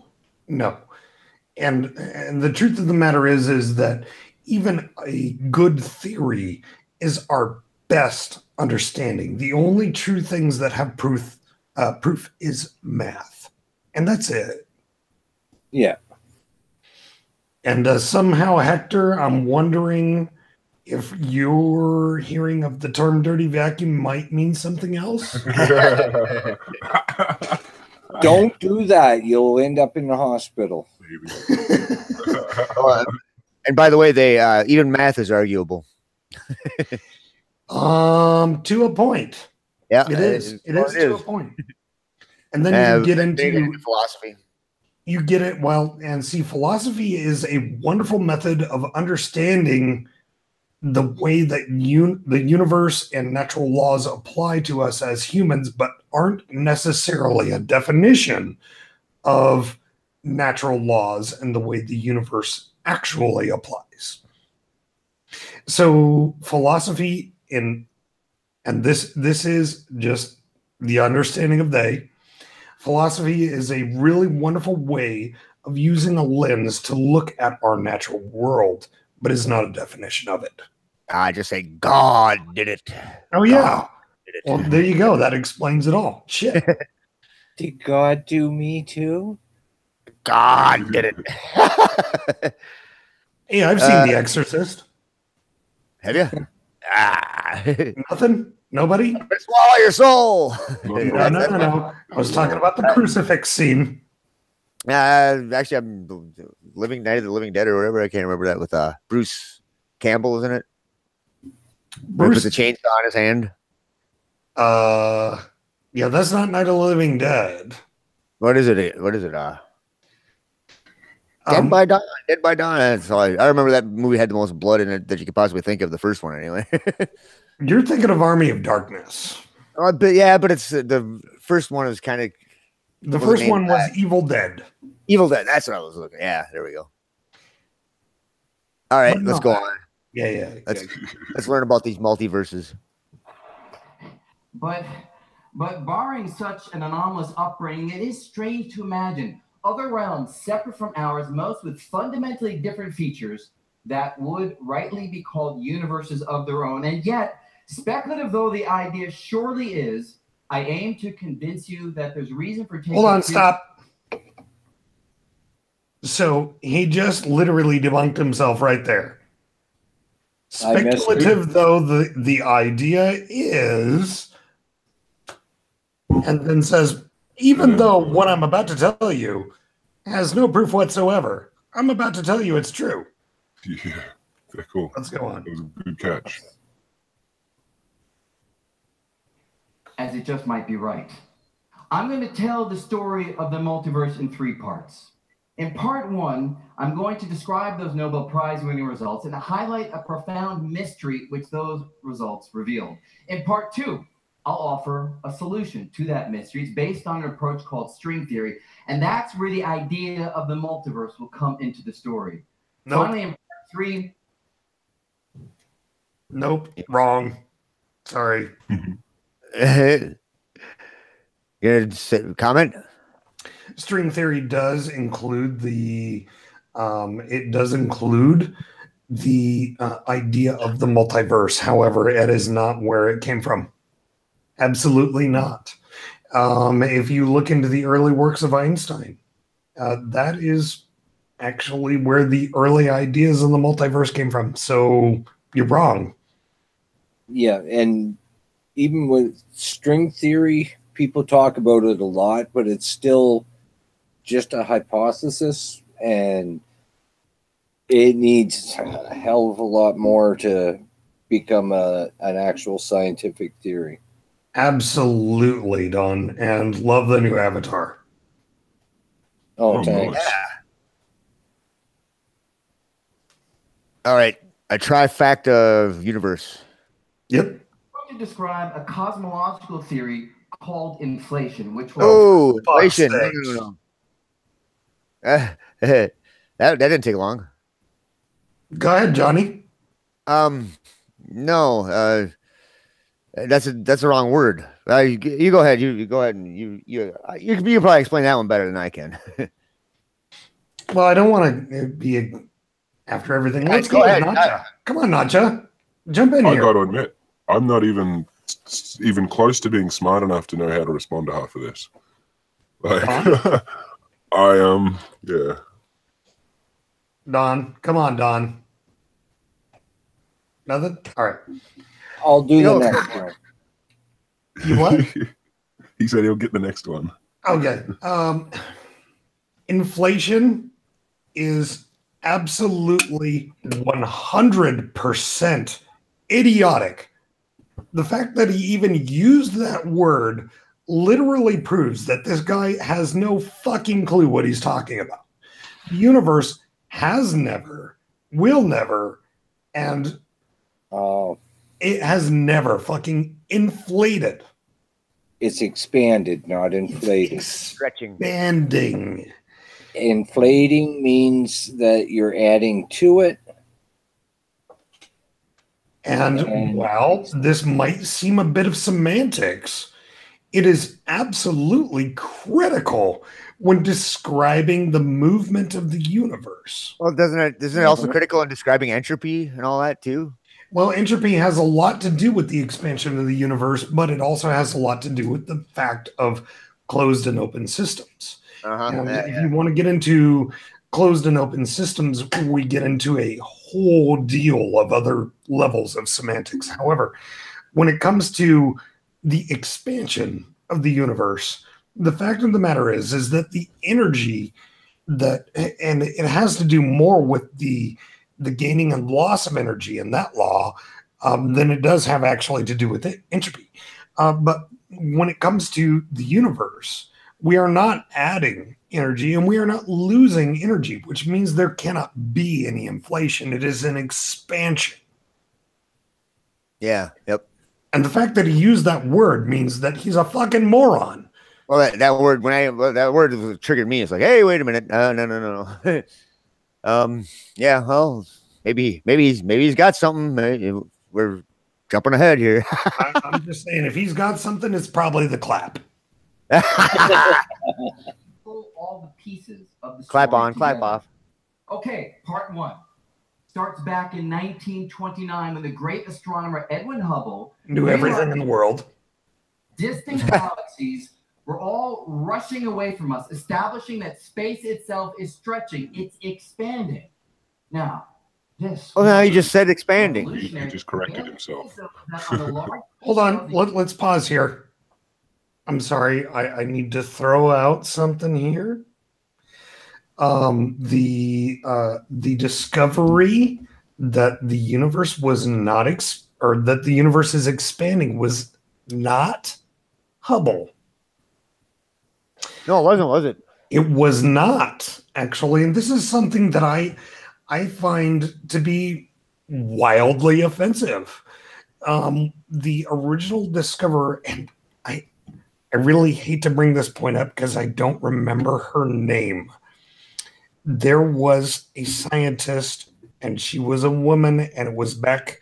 And the truth of the matter is that even a good theory is our best understanding. The only true things that have proof is math. And that's it. Yeah. And somehow, Hector, I'm wondering if your hearing of the term dirty vacuum might mean something else. Don't do that. You'll end up in the hospital. And by the way, they even math is arguable. To a point. Yeah, it is. It is to a point. And then you get into philosophy. You get it. Well, and see, philosophy is a wonderful method of understanding the way that the universe and natural laws apply to us as humans, but aren't necessarily a definition of natural laws and the way the universe actually applies. So philosophy and this is just the understanding of they. Philosophy is a really wonderful way of using a lens to look at our natural world, but is not a definition of it. I just say God did it. Oh yeah. Well, there you go. That explains it all. Shit. Did God do me too? God did it. Hey, I've seen The Exorcist. Have you? Nothing? Nobody? Swallow your soul. No. I was talking about the crucifix scene. Actually, I'm Night of the Living Dead or whatever. I can't remember that with Bruce Campbell, isn't it? Bruce with the chainsaw on his hand. Yeah, that's not Night of the Living Dead. What is it? Dead by Dawn. Dead by Dawn. That's all I remember. That movie had the most blood in it that you could possibly think of. The first one, anyway. You're thinking of Army of Darkness. But it's the first one is kind of. The first one was Evil Dead. Evil Dead. That's what I was looking. Yeah, there we go. All right, let's go on. Yeah. Let's learn about these multiverses. But barring such an anomalous upbringing, it is strange to imagine other realms separate from ours, most with fundamentally different features that would rightly be called universes of their own. And yet, speculative though the idea surely is, I aim to convince you that there's reason for taking... Hold on, stop. So he just literally debunked himself right there. Speculative though the idea is, and then says, even though what I'm about to tell you has no proof whatsoever, I'm about to tell you it's true. Yeah, cool. Let's go on. That was a good catch. As it just might be right. I'm going to tell the story of the multiverse in 3 parts. In part 1, I'm going to describe those Nobel Prize winning results and highlight a profound mystery which those results reveal. In part 2, I'll offer a solution to that mystery. It's based on an approach called string theory, and that's where the idea of the multiverse will come into the story. Nope. Finally, in part 3... Nope, wrong. Sorry. You gonna comment? String theory does include the idea of the multiverse. However, it is not where it came from. Absolutely not. If you look into the early works of Einstein, that is actually where the early ideas of the multiverse came from. So you're wrong. Yeah, and even with string theory, people talk about it a lot, but it's still just a hypothesis, and it needs a hell of a lot more to become an actual scientific theory. Absolutely, Don, and love the new avatar. Oh, thanks. Nice. All right, a trifecta of universe. Yep. I'm going to describe a cosmological theory called inflation, which will Inflation. fuck's No. that didn't take long. Go ahead, Johnny. No. That's the wrong word. You go ahead. You go ahead and you can probably explain that one better than I can. Well, I don't want to be after everything. Let's Go go with ahead. NotJah. Come on, NotJah. Jump in I here. got to admit, I'm not even close to being smart enough to know how to respond to half of this. Like, I am, yeah. Don, come on, Don. Nothing? All right. I'll do the next one. You what? He said he'll get the next one. Okay. Inflation is absolutely 100% idiotic. The fact that he even used that word literally proves that this guy has no fucking clue what he's talking about. The universe has never, will never, and it has never fucking inflated. It's expanded, not inflated. Stretching. Expanding. Inflating means that you're adding to it. And while this might seem a bit of semantics, it is absolutely critical when describing the movement of the universe. Well, isn't it also critical in describing entropy and all that too? Well, entropy has a lot to do with the expansion of the universe, but it also has a lot to do with the fact of closed and open systems. If you want to get into closed and open systems, we get into a whole deal of other levels of semantics. However, when it comes to the expansion of the universe, the fact of the matter is that the energy and it has to do more with the gaining and loss of energy in that law than it does have actually to do with entropy. But when it comes to the universe, we are not adding energy and we are not losing energy, which means there cannot be any inflation. It is an expansion. Yeah. Yep. And the fact that he used that word means that he's a fucking moron. Well, that word that word triggered me. It's like, hey, wait a minute. No. Yeah. Well, maybe he's got something. We're jumping ahead here. I'm just saying, if he's got something, it's probably the clap. Pull all the pieces of the Clap story on, clap together. off. Okay, part one starts back in 1929 when the great astronomer Edwin Hubble Knew everything in the world. distant galaxies were all rushing away from us, establishing that space itself is stretching, it's expanding. Now, this. Oh, no, he just said expanding. He just corrected himself. Hold on, let's pause here. I'm sorry, I need to throw out something here. The discovery that the universe was not that the universe is expanding was not Hubble. No, it wasn't, was it? It was not, actually, and this is something that I find to be wildly offensive. The original discoverer, and I really hate to bring this point up because I don't remember her name. There was a scientist, and she was a woman, and it was back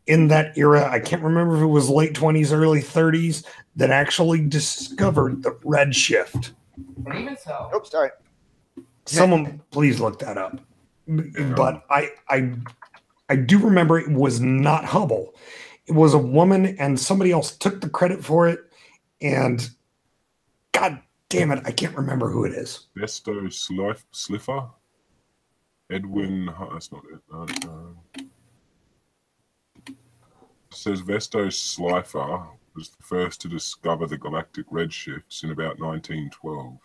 in that era. I can't remember if it was late 20s, early 30s, that actually discovered the redshift. But even so, Oops, sorry. Someone please look that up. But I do remember it was not Hubble. It was a woman, and somebody else took the credit for it. And God damn it, I can't remember who it is. Besto Sliffer? Edwin, that's not it. says Vestos Slifer was the first to discover the galactic redshifts in about 1912.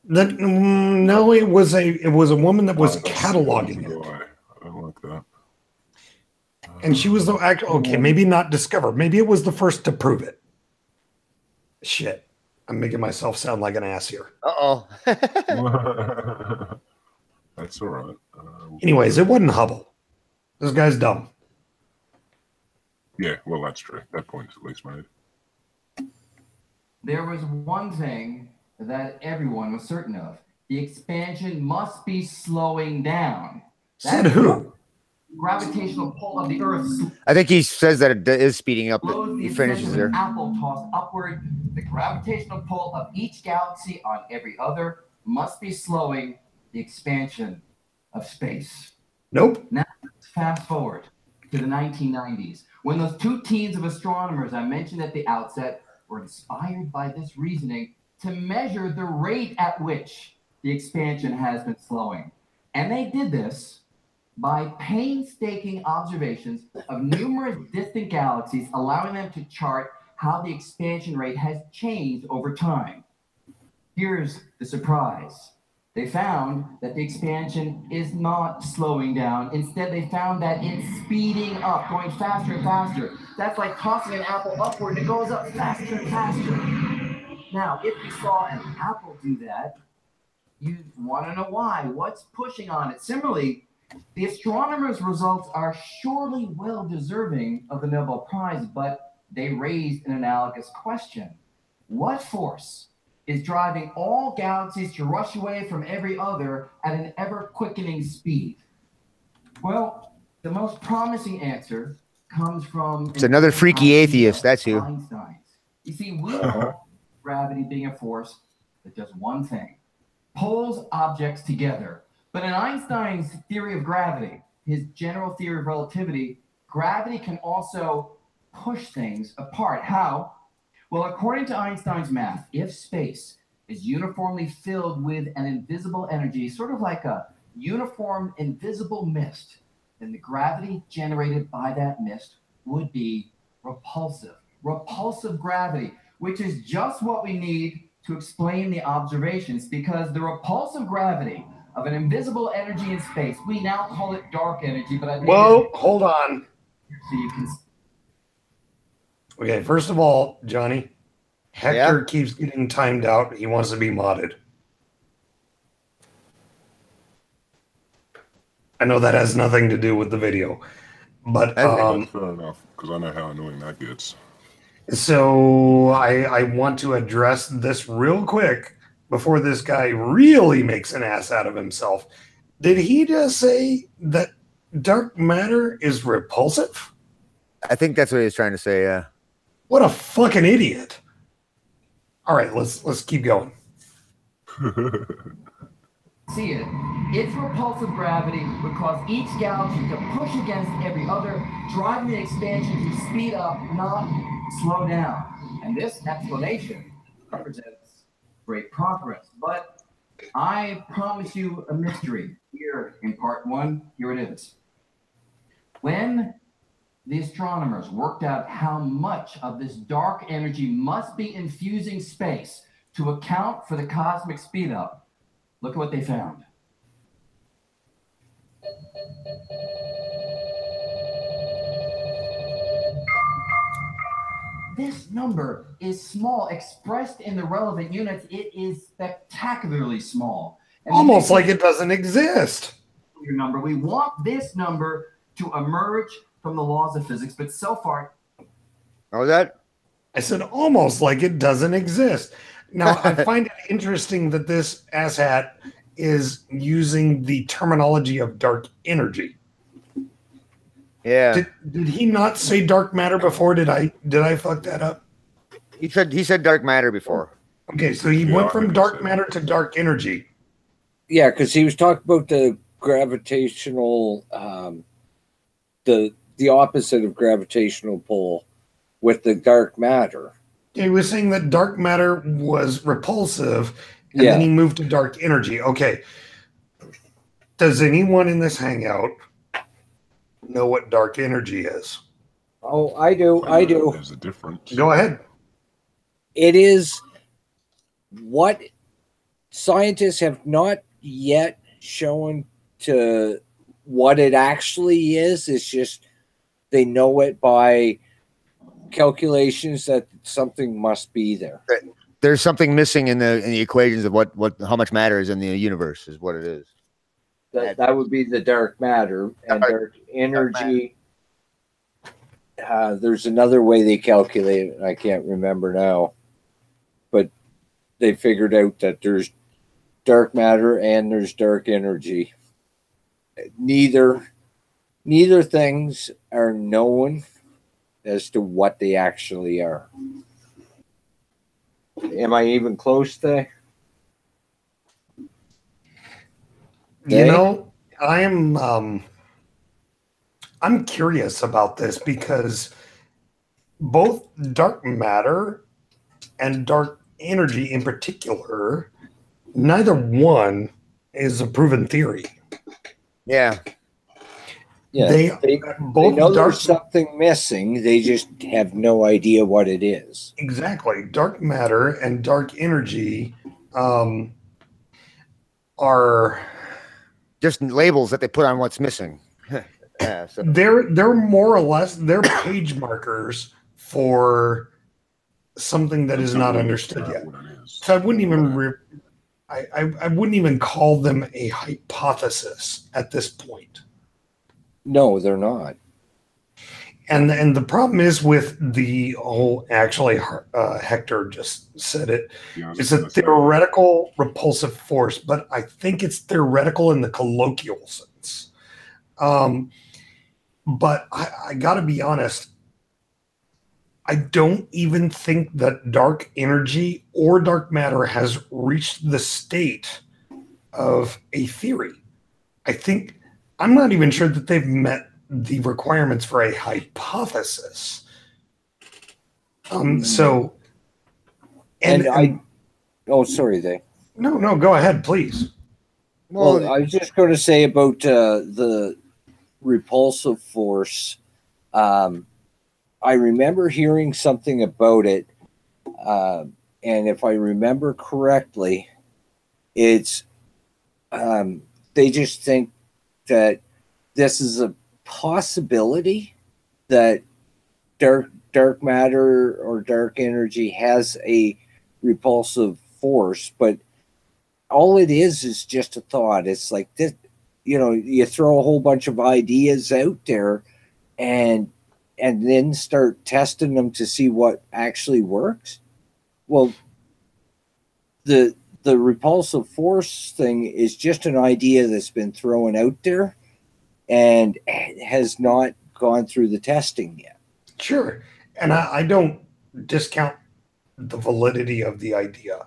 No, it was a woman that was cataloging it. I don't like that. And she was the okay, maybe not discover. Maybe it was the first to prove it. Shit. I'm making myself sound like an ass here. Uh-oh. That's all right. Anyways, it wasn't Hubble. This guy's dumb. Yeah, well, that's true. That point is at least made. There was one thing that everyone was certain of. The expansion must be slowing down. Said who? Gravitational pull of the Earth. I think he says that it is speeding up. He The finishes there. apple tossed upward. The gravitational pull of each galaxy on every other must be slowing the expansion of space. Nope. Now, let's fast forward to the 1990s, when those two teams of astronomers I mentioned at the outset were inspired by this reasoning to measure the rate at which the expansion has been slowing. And they did this by painstaking observations of numerous distant galaxies, allowing them to chart how the expansion rate has changed over time. Here's the surprise. They found that the expansion is not slowing down. Instead, they found that it's speeding up, going faster and faster. That's like tossing an apple upward. It goes up faster and faster. Now, if you saw an apple do that, you'd want to know why. What's pushing on it? Similarly, the astronomers' results are surely well deserving of the Nobel Prize, but they raised an analogous question. What force is driving all galaxies to rush away from every other at an ever-quickening speed? Well, the most promising answer comes from... It's another freaky atheist, that's who. Einstein's. You see, we know gravity being a force that does one thing. Pulls objects together. But in Einstein's theory of gravity, his general theory of relativity, gravity can also push things apart. How? Well, according to Einstein's math, if space is uniformly filled with an invisible energy, sort of like a uniform invisible mist, then the gravity generated by that mist would be repulsive. Repulsive gravity, which is just what we need to explain the observations, because the repulsive gravity of an invisible energy in space, we now call it dark energy, but I think... Whoa, hold on. So you can... Okay, first of all, Johnny, Hector keeps getting timed out. He wants to be modded. I know that has nothing to do with the video, but fair enough, because I know how annoying that gets. So I want to address this real quick before this guy really makes an ass out of himself. Did he just say that dark matter is repulsive? I think that's what he was trying to say, yeah. What a fucking idiot. All right, let's keep going. See it. Its repulsive gravity would cause each galaxy to push against every other, driving the expansion to speed up, not slow down. And this explanation represents great progress. But I promise you a mystery here in part one. Here it is. When the astronomers worked out how much of this dark energy must be infusing space to account for the cosmic speed up, look at what they found. This number is small. Expressed in the relevant units, it is spectacularly small. And almost like it doesn't exist. Your number. We want this number to emerge from the laws of physics, but so far... Oh, that? I said almost like it doesn't exist. Now, I find it interesting that this asshat is using the terminology of dark energy. Yeah. Did he not say dark matter before? Did I fuck that up? He said dark matter before. Okay, so he went from dark matter to dark energy. Yeah, because he was talking about the gravitational, the opposite of gravitational pull with the dark matter. He was saying that dark matter was repulsive, and then he moved to dark energy. Okay. Does anyone in this hangout know what dark energy is? Oh, I do. I do. There's a difference. Go ahead. It is what scientists have not yet shown to what it actually is. It's just they know it by calculations that something must be there. There's something missing in the equations of how much matter is in the universe is what it is. That would be the dark matter and dark energy. There's another way they calculate it. I can't remember now, but they figured out that there's dark matter and there's dark energy. Neither things are known as to what they actually are. Am I even close to? You know, I'm curious about this because both dark matter and dark energy in particular, neither one is a proven theory. Yeah. Yeah, they know there's something missing. They just have no idea what it is. Exactly. Dark matter and dark energy are just labels that they put on what's missing. Yeah, so. They're more or less they're page markers for something that is not understood yet. So I wouldn't even I wouldn't even call them a hypothesis at this point. No, they're not. And the problem is with the whole, actually, Hector just said it. It's a theoretical repulsive force, but I think it's theoretical in the colloquial sense. But I got to be honest, I don't even think that dark energy or dark matter has reached the state of a theory. I'm not even sure that they've met the requirements for a hypothesis. Sorry, They. No, go ahead, please. Well, I was just going to say about the repulsive force. I remember hearing something about it, and if I remember correctly, it's they just think that this is a possibility that dark matter or dark energy has a repulsive force, but all it is just a thought. It's like this, you throw a whole bunch of ideas out there and then start testing them to see what actually works. Well, the repulsive force thing is just an idea that's been thrown out there and has not gone through the testing yet. Sure. And I don't discount the validity of the idea.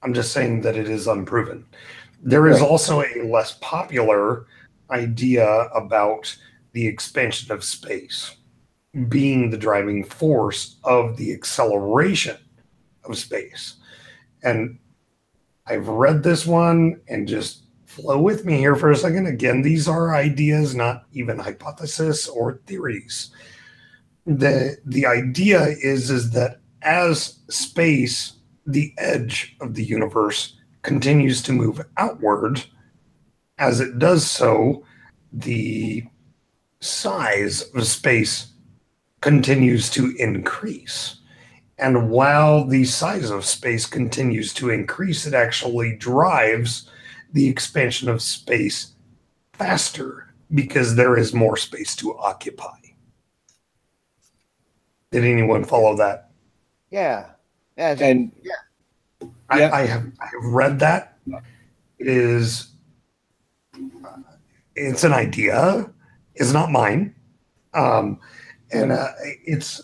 I'm just saying that it is unproven. There is also a less popular idea about the expansion of space being the driving force of the acceleration of space. And I've read this one, and just flow with me here for a second. Again, these are ideas, not even hypothesis or theories. The idea is that as space, the edge of the universe, continues to move outward, as it does so, the size of space continues to increase. And while the size of space continues to increase, it actually drives the expansion of space faster because there is more space to occupy. Did anyone follow that? Yeah. I have read that. It's an idea. It's not mine. It's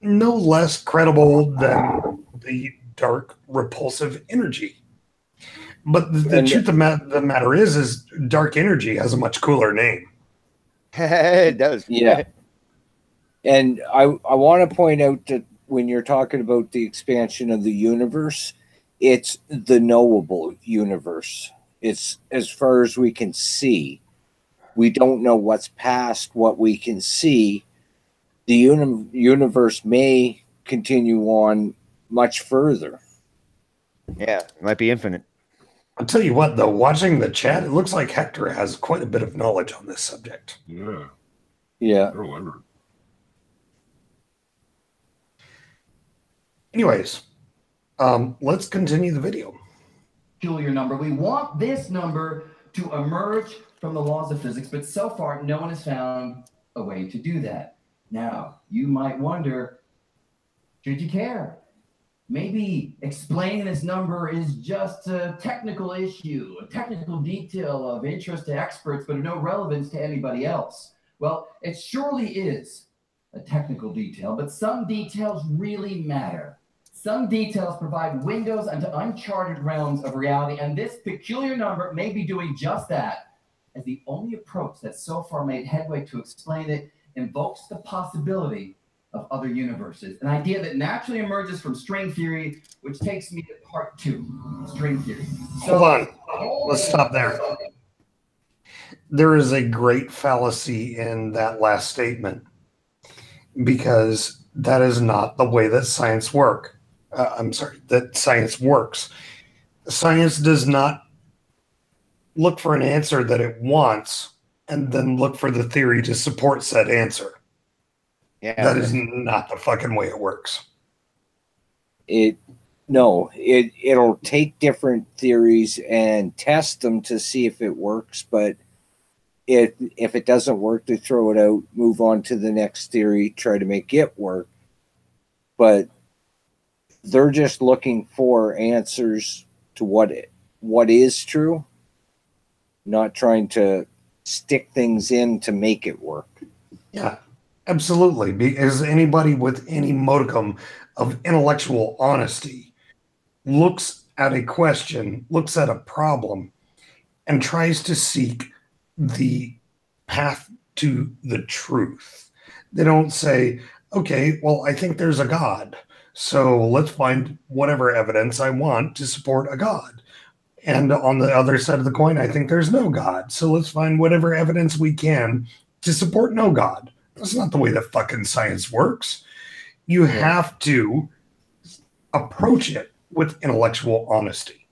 no less credible than the dark repulsive energy. But the truth of the matter is dark energy has a much cooler name. It does. Yeah. And I want to point out that when you're talking about the expansion of the universe, it's the knowable universe. It's as far as we can see. We don't know what's past what we can see. the universe may continue on much further. Yeah, it might be infinite. I'll tell you what, though, watching the chat, it looks like Hector has quite a bit of knowledge on this subject. Yeah. Yeah. They're all over it. Anyways, let's continue the video. Peculiar number. We want this number to emerge from the laws of physics, but so far no one has found a way to do that. Now, you might wonder, should you care? Maybe explaining this number is just a technical issue, a technical detail of interest to experts, but of no relevance to anybody else. Well, it surely is a technical detail, but some details really matter. Some details provide windows into uncharted realms of reality, and this peculiar number may be doing just that, as the only approach that so far made headway to explain it invokes the possibility of other universes, an idea that naturally emerges from string theory, which takes me to part 2, string theory. So, hold on, let's stop there. There is a great fallacy in that last statement, because that is not the way that science works. That science works. Science does not look for an answer that it wants and then look for the theory to support said answer. Yeah, that is not the fucking way it works. It'll take different theories and test them to see if it works, but if it doesn't work, they throw it out, move on to the next theory, try to make it work. But they're just looking for answers to what is true, not trying to stick things in to make it work. Yeah, absolutely. Because anybody with any modicum of intellectual honesty looks at a question, looks at a problem, and tries to seek the path to the truth. They don't say, okay, well, I think there's a God, so let's find whatever evidence I want to support a God. And on the other side of the coin, I think there's no God, so let's find whatever evidence we can to support no God. That's not the way that fucking science works. You have to approach it with intellectual honesty.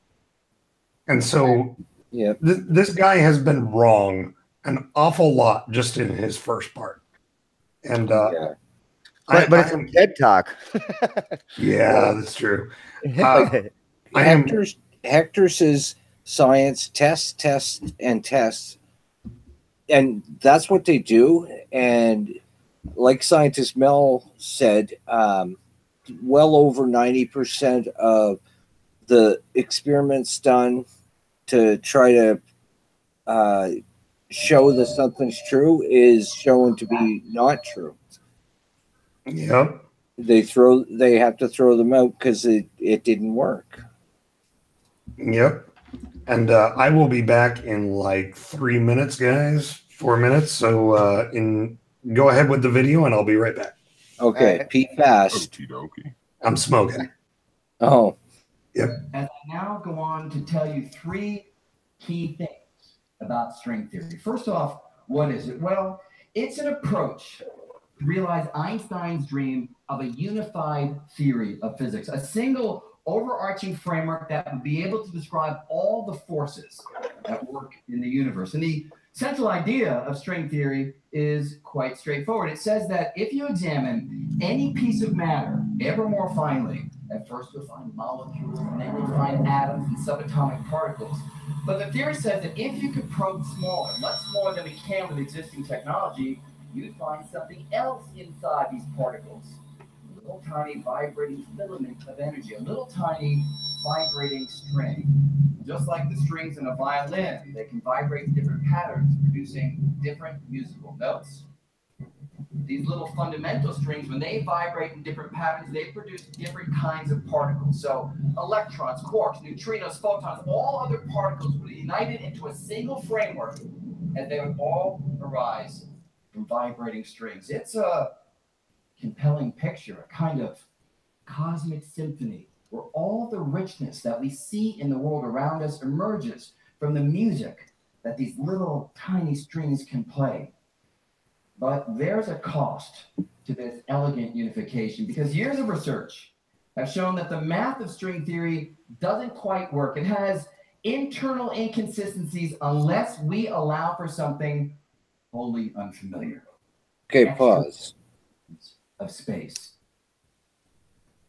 And so this guy has been wrong an awful lot just in his first part. And but it's a TED Talk. Yeah, that's true. Hector says science tests and tests, and that's what they do. And like scientist Mel said, well over 90% of the experiments done to try to show that something's true is shown to be not true. Yep. They have to throw them out because it didn't work. Yep. And I will be back in like 3 minutes, guys. 4 minutes. So go ahead with the video and I'll be right back. Okay. Pete fast. Okey-dokey. I'm smoking. Oh. Yep. And I now go on to tell you 3 key things about string theory. First off, what is it? Well, it's an approach to realize Einstein's dream of a unified theory of physics, a single overarching framework that would be able to describe all the forces at work in the universe. And the central idea of string theory is quite straightforward. It says that if you examine any piece of matter ever more finely, at first you'll find molecules, and then you'll find atoms and subatomic particles. But the theory says that if you could probe smaller, much more than we can with existing technology, you'd find something else inside these particles. A little tiny vibrating filament of energy, a little tiny vibrating string. Just like the strings in a violin, they can vibrate in different patterns, producing different musical notes. These little fundamental strings, when they vibrate in different patterns, they produce different kinds of particles. So electrons, quarks, neutrinos, photons, all other particles would be united into a single framework, and they would all arise from vibrating strings. It's a compelling picture, a kind of cosmic symphony where all the richness that we see in the world around us emerges from the music that these little tiny strings can play. But there's a cost to to this elegant unification because years of research have shown that the math of string theory doesn't quite work. It has internal inconsistencies unless we allow for something wholly unfamiliar. Okay, pause. Of space.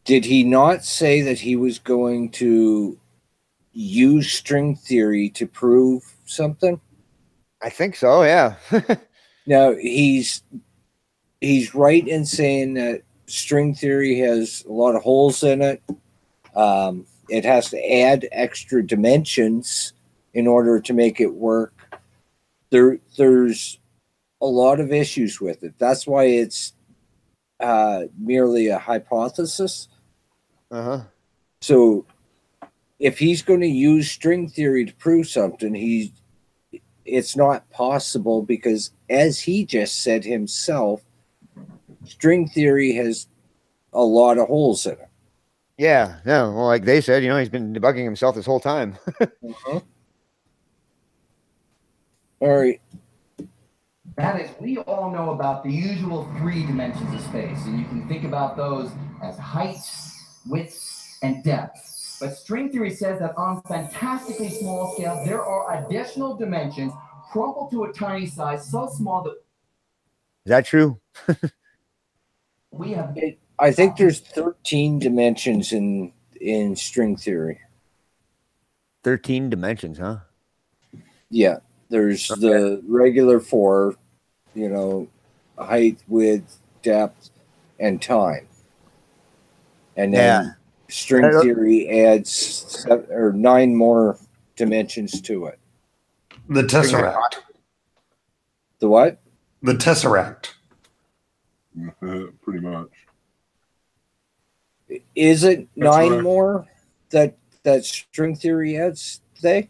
Did he not say that he was going to use string theory to prove something? I think so, yeah. Now, he's right in saying that string theory has a lot of holes in it. It has to add extra dimensions in order to make it work. There's a lot of issues with it. That's why it's merely a hypothesis. So if he's going to use string theory to prove something, it's not possible because, as he just said himself, string theory has a lot of holes in it. Yeah, no, well, like they said, he's been debugging himself this whole time. All right. That is, we all know about the usual 3 dimensions of space, and you can think about those as height, width, and depth. But string theory says that on fantastically small scales, there are additional dimensions crumpled to a tiny size, so small that... Is that true? We have... I think there's 13 dimensions in string theory. 13 dimensions, huh? Yeah. There's the regular 4, height, width, depth, and time. And then string theory adds 9 more dimensions to it. The tesseract. The what? The tesseract. Pretty much. Is it That's 9 right. more that string theory adds today?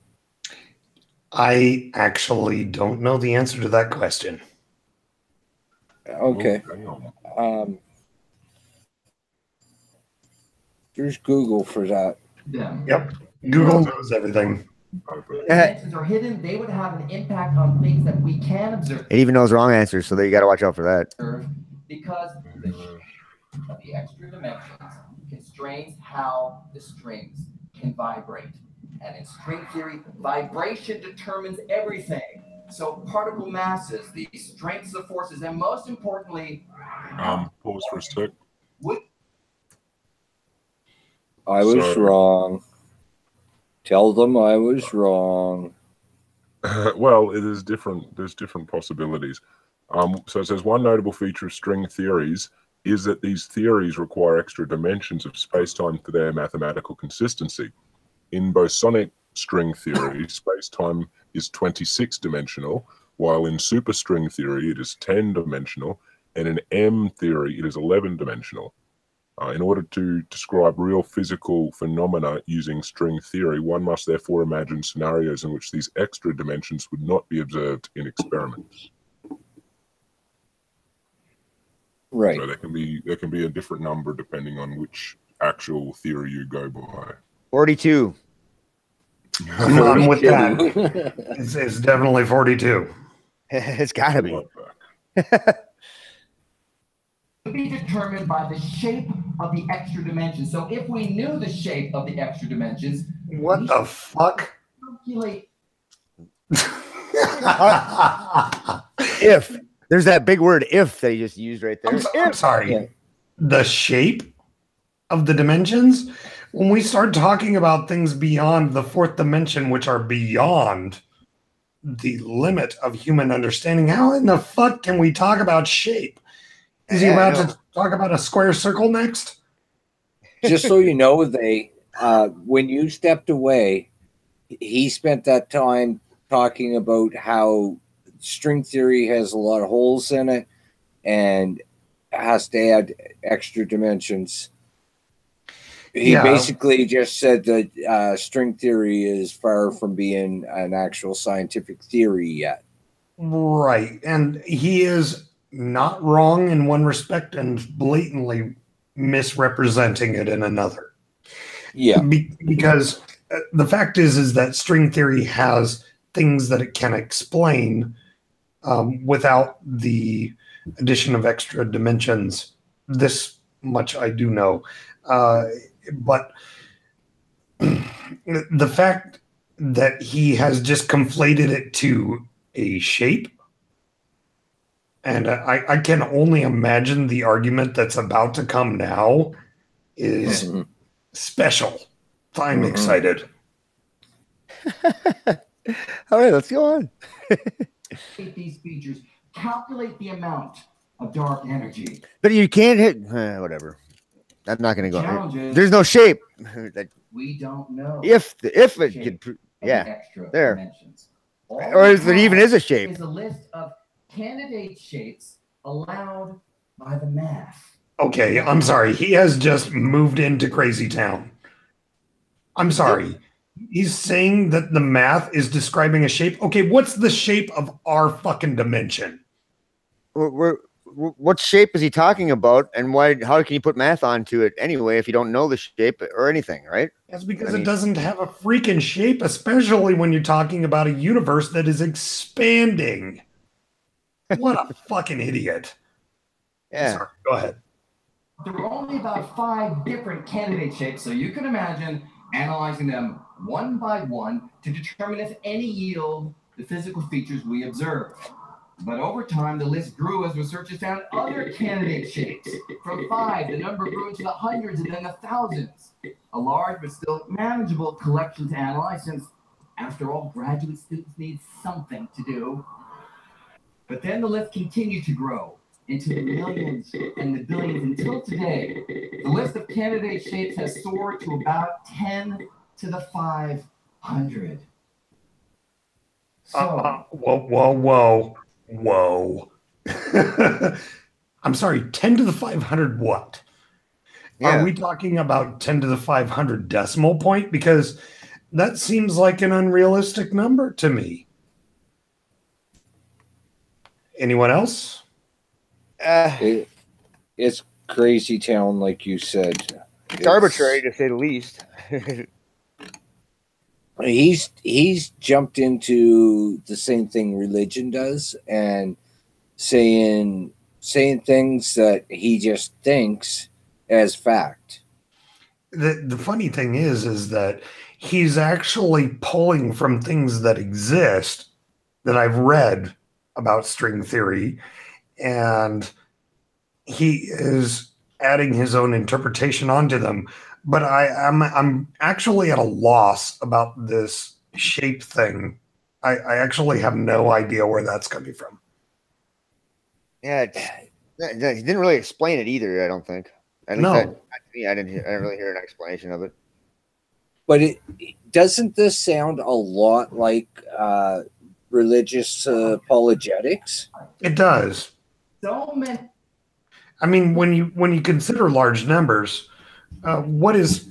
I actually don't know the answer to that question. Okay. There's Google for that. Yeah. Yep. Google knows everything. Dimensions are hidden, they would have an impact on things that we can observe. It even knows wrong answers, so you got to watch out for that. Because the extra dimensions constrains how the strings can vibrate. And in string theory, vibration determines everything. So particle masses, the strengths of forces, and most importantly... Pause for a sec. I was wrong. Tell them I was wrong. Well, it is different. There's different possibilities. So it says one notable feature of string theories is that these theories require extra dimensions of space-time for their mathematical consistency. In bosonic string theory, space-time is 26-dimensional, while in superstring theory it is 10-dimensional, and in M theory it is 11-dimensional. In order to describe real physical phenomena using string theory, one must therefore imagine scenarios in which these extra dimensions would not be observed in experiments. Right. So there can be a different number depending on which actual theory you go by. 42. I'm with that. It's definitely 42. It's got to be. Be determined by the shape of the extra dimensions. So if we knew the shape of the extra dimensions, what the fuck? Calculate. If there's that big word "if" that he just used right there. I'm sorry. Yeah. The shape of the dimensions. When we start talking about things beyond the 4th dimension, which are beyond the limit of human understanding, how in the fuck can we talk about shape? Is he about to talk about a square circle next? Just so you know, when you stepped away, he spent that time talking about how string theory has a lot of holes in it and has to add extra dimensions. He basically just said that string theory is far from being an actual scientific theory yet. Right. And he is not wrong in one respect and blatantly misrepresenting it in another. Yeah. Because the fact is that string theory has things that it can explain without the addition of extra dimensions. This much I do know. But the fact that he has just conflated it to a shape, and I can only imagine the argument that's about to come now is special. I'm excited. All right, let's go on. These features calculate the amount of dark energy. But you can't hit whatever. I'm not going to go. Challenges. There's no shape. We don't know If it shape could, of yeah, the extra there. dimensions. Or if it even is a shape. Is a list of candidate shapes allowed by the math. Okay, I'm sorry. He has just moved into Crazy Town. I'm sorry. He's saying that the math is describing a shape. Okay, what's the shape of our fucking dimension? What shape is he talking about, and why? How can you put math onto it anyway if you don't know the shape or anything, right? That's because it doesn't have a freaking shape, especially when you're talking about a universe that is expanding. What a fucking idiot. Yeah. Sorry, go ahead. There were only about 5 different candidate shapes, so you can imagine analyzing them one by one to determine if any yield the physical features we observe. But over time, the list grew as researchers found other candidate shapes. From 5, the number grew into the hundreds and then the thousands. A large but still manageable collection to analyze, since, after all, graduate students need something to do. But then the list continued to grow into the millions and the billions until today. The list of candidate shapes has soared to about 10 to the 500. So, Whoa. I'm sorry, 10 to the 500 what? Yeah. Are we talking about 10 to the 500 decimal point? Because that seems like an unrealistic number to me. Anyone else? It's Crazy Town, like you said. It's arbitrary, to say the least. He's jumped into the same thing religion does, and saying things that he just thinks as fact. The funny thing is that he's actually pulling from things that exist that I've read about string theory, and he is adding his own interpretation onto them. But I'm actually at a loss about this shape thing. I actually have no idea where that's coming from. Yeah, he didn't really explain it either. I don't think. At least I didn't really hear an explanation of it. But doesn't this sound a lot like religious apologetics? It does. so many. I mean, when you consider large numbers, what is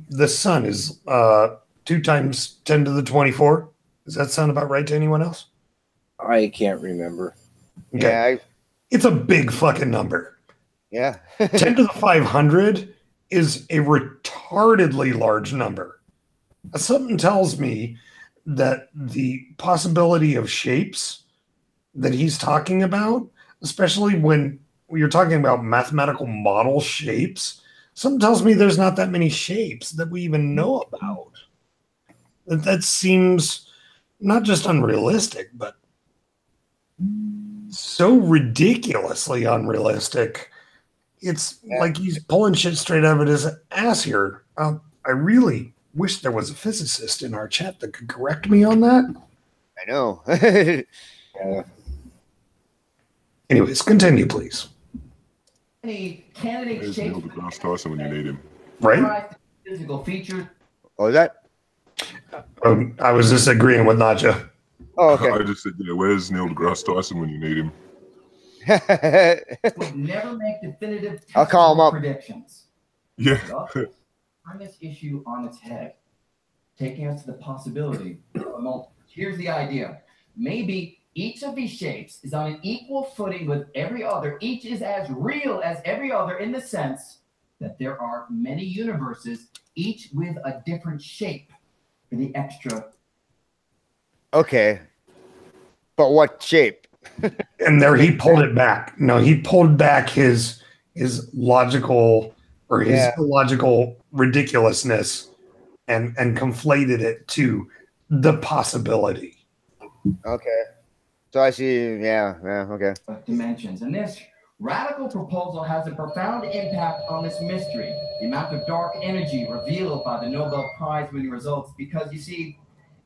the sun is 2 times 10 to the 24? Does that sound about right to anyone else? I can't remember. Okay. Yeah, It's a big fucking number. yeah. 10 to the 500 is a retardedly large number. Something tells me that the possibility of shapes that he's talking about, especially when you're talking about mathematical model shapes, something tells me there's not that many shapes that we even know about. That seems not just unrealistic, but so ridiculously unrealistic. It's like he's pulling shit straight out of his ass here. I really wish there was a physicist in our chat that could correct me on that. I know. Anyways, continue, please. Any candidate There's shapes Neil deGrasse Tyson when you need him. Right? physical features. Oh, is that? I was just agreeing with NotJah. Oh, okay. I just said, yeah, where's Neil deGrasse Tyson when you need him? Would never make definitive I'll call him up. predictions. Yeah. Turn this issue on its head, taking us to the possibility of a multiverse. Here's the idea. Maybe each of these shapes is on an equal footing with every other. Each is as real as every other in the sense that there are many universes, each with a different shape for the extra. Okay. But what shape? And there he pulled it back. No, he pulled back his logical or his illogical ridiculousness and conflated it to the possibility. Okay. So I see. Yeah. Okay. Dimensions. And this radical proposal has a profound impact on this mystery, the amount of dark energy revealed by the Nobel Prize winning results. Because you see,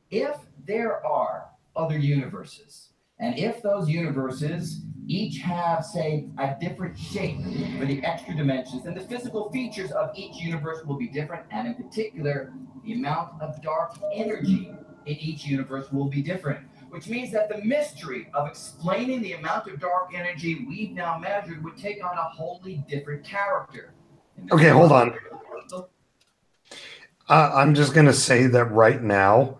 if there are other universes, and if those universes each have, say, a different shape for the extra dimensions, then the physical features of each universe will be different, and in particular, the amount of dark energy in each universe will be different, which means that the mystery of explaining the amount of dark energy we've now measured would take on a wholly different character. Okay, hold on. I'm just going to say that right now,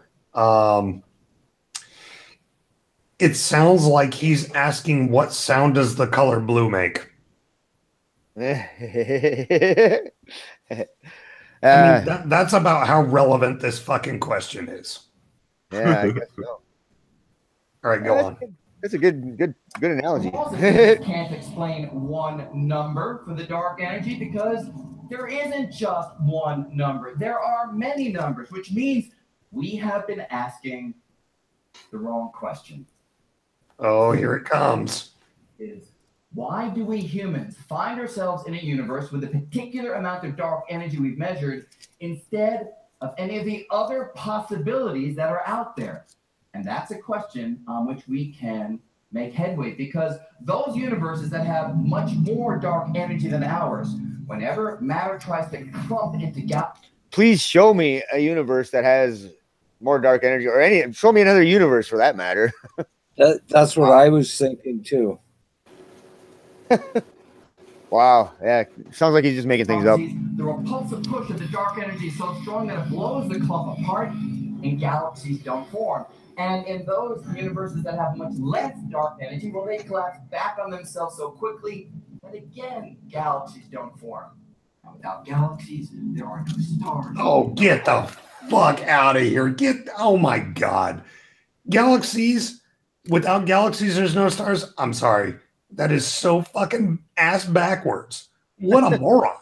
it sounds like he's asking what sound does the color blue make? I mean, that's about how relevant this fucking question is. Yeah, I guess so. All right, go on. That's a good analogy. Can't explain one number for the dark energy because there isn't just one number. There are many numbers, which means we have been asking the wrong question. Oh, here it comes. Is why do we humans find ourselves in a universe with a particular amount of dark energy we've measured instead of any of the other possibilities that are out there? And that's a question on which we can make headway, because those universes that have much more dark energy than ours, whenever matter tries to clump into gaps. Please show me a universe that has more dark energy, or show me another universe for that matter. That's what I was thinking too. Wow, yeah, sounds like he's just making things up. The repulsive push of the dark energy is so strong that it blows the clump apart, and galaxies don't form. And in those universes that have much less dark energy, well, they collapse back on themselves so quickly that again, galaxies don't form. And without galaxies, there are no stars. Oh, get the fuck out of here! Oh my god, galaxies. Without galaxies, there's no stars. I'm sorry. That is so fucking ass backwards. What a moron.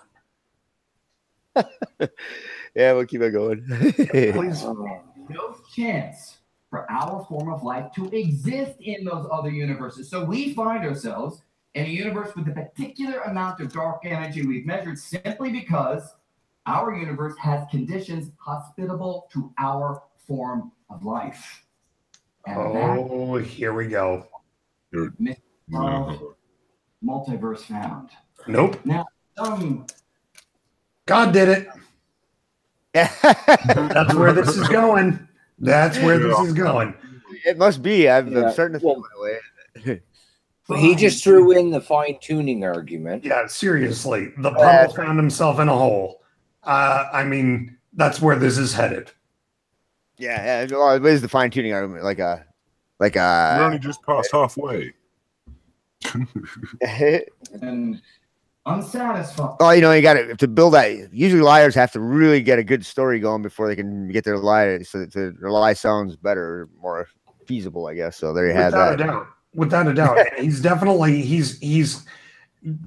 Yeah, we'll keep it going. Please. No chance for our form of life to exist in those other universes. So we find ourselves in a universe with a particular amount of dark energy we've measured simply because our universe has conditions hospitable to our form of life. And here we go. Multiverse found. Nope. Now, God did it. That's where this is going. That's where this is going. It must be. I'm starting to feel that way. He just threw in the fine-tuning argument. Yeah, seriously. The puddle found himself in a hole. I mean, that's where this is headed. Yeah. Well, it is the fine-tuning argument, like a. We're only just past halfway. And unsatisfied. Oh, you got to build that. Usually, liars have to really get a good story going before they can get their lie. So their lie sounds better, more feasible, I guess. So there you have that. Without a doubt, he's definitely he's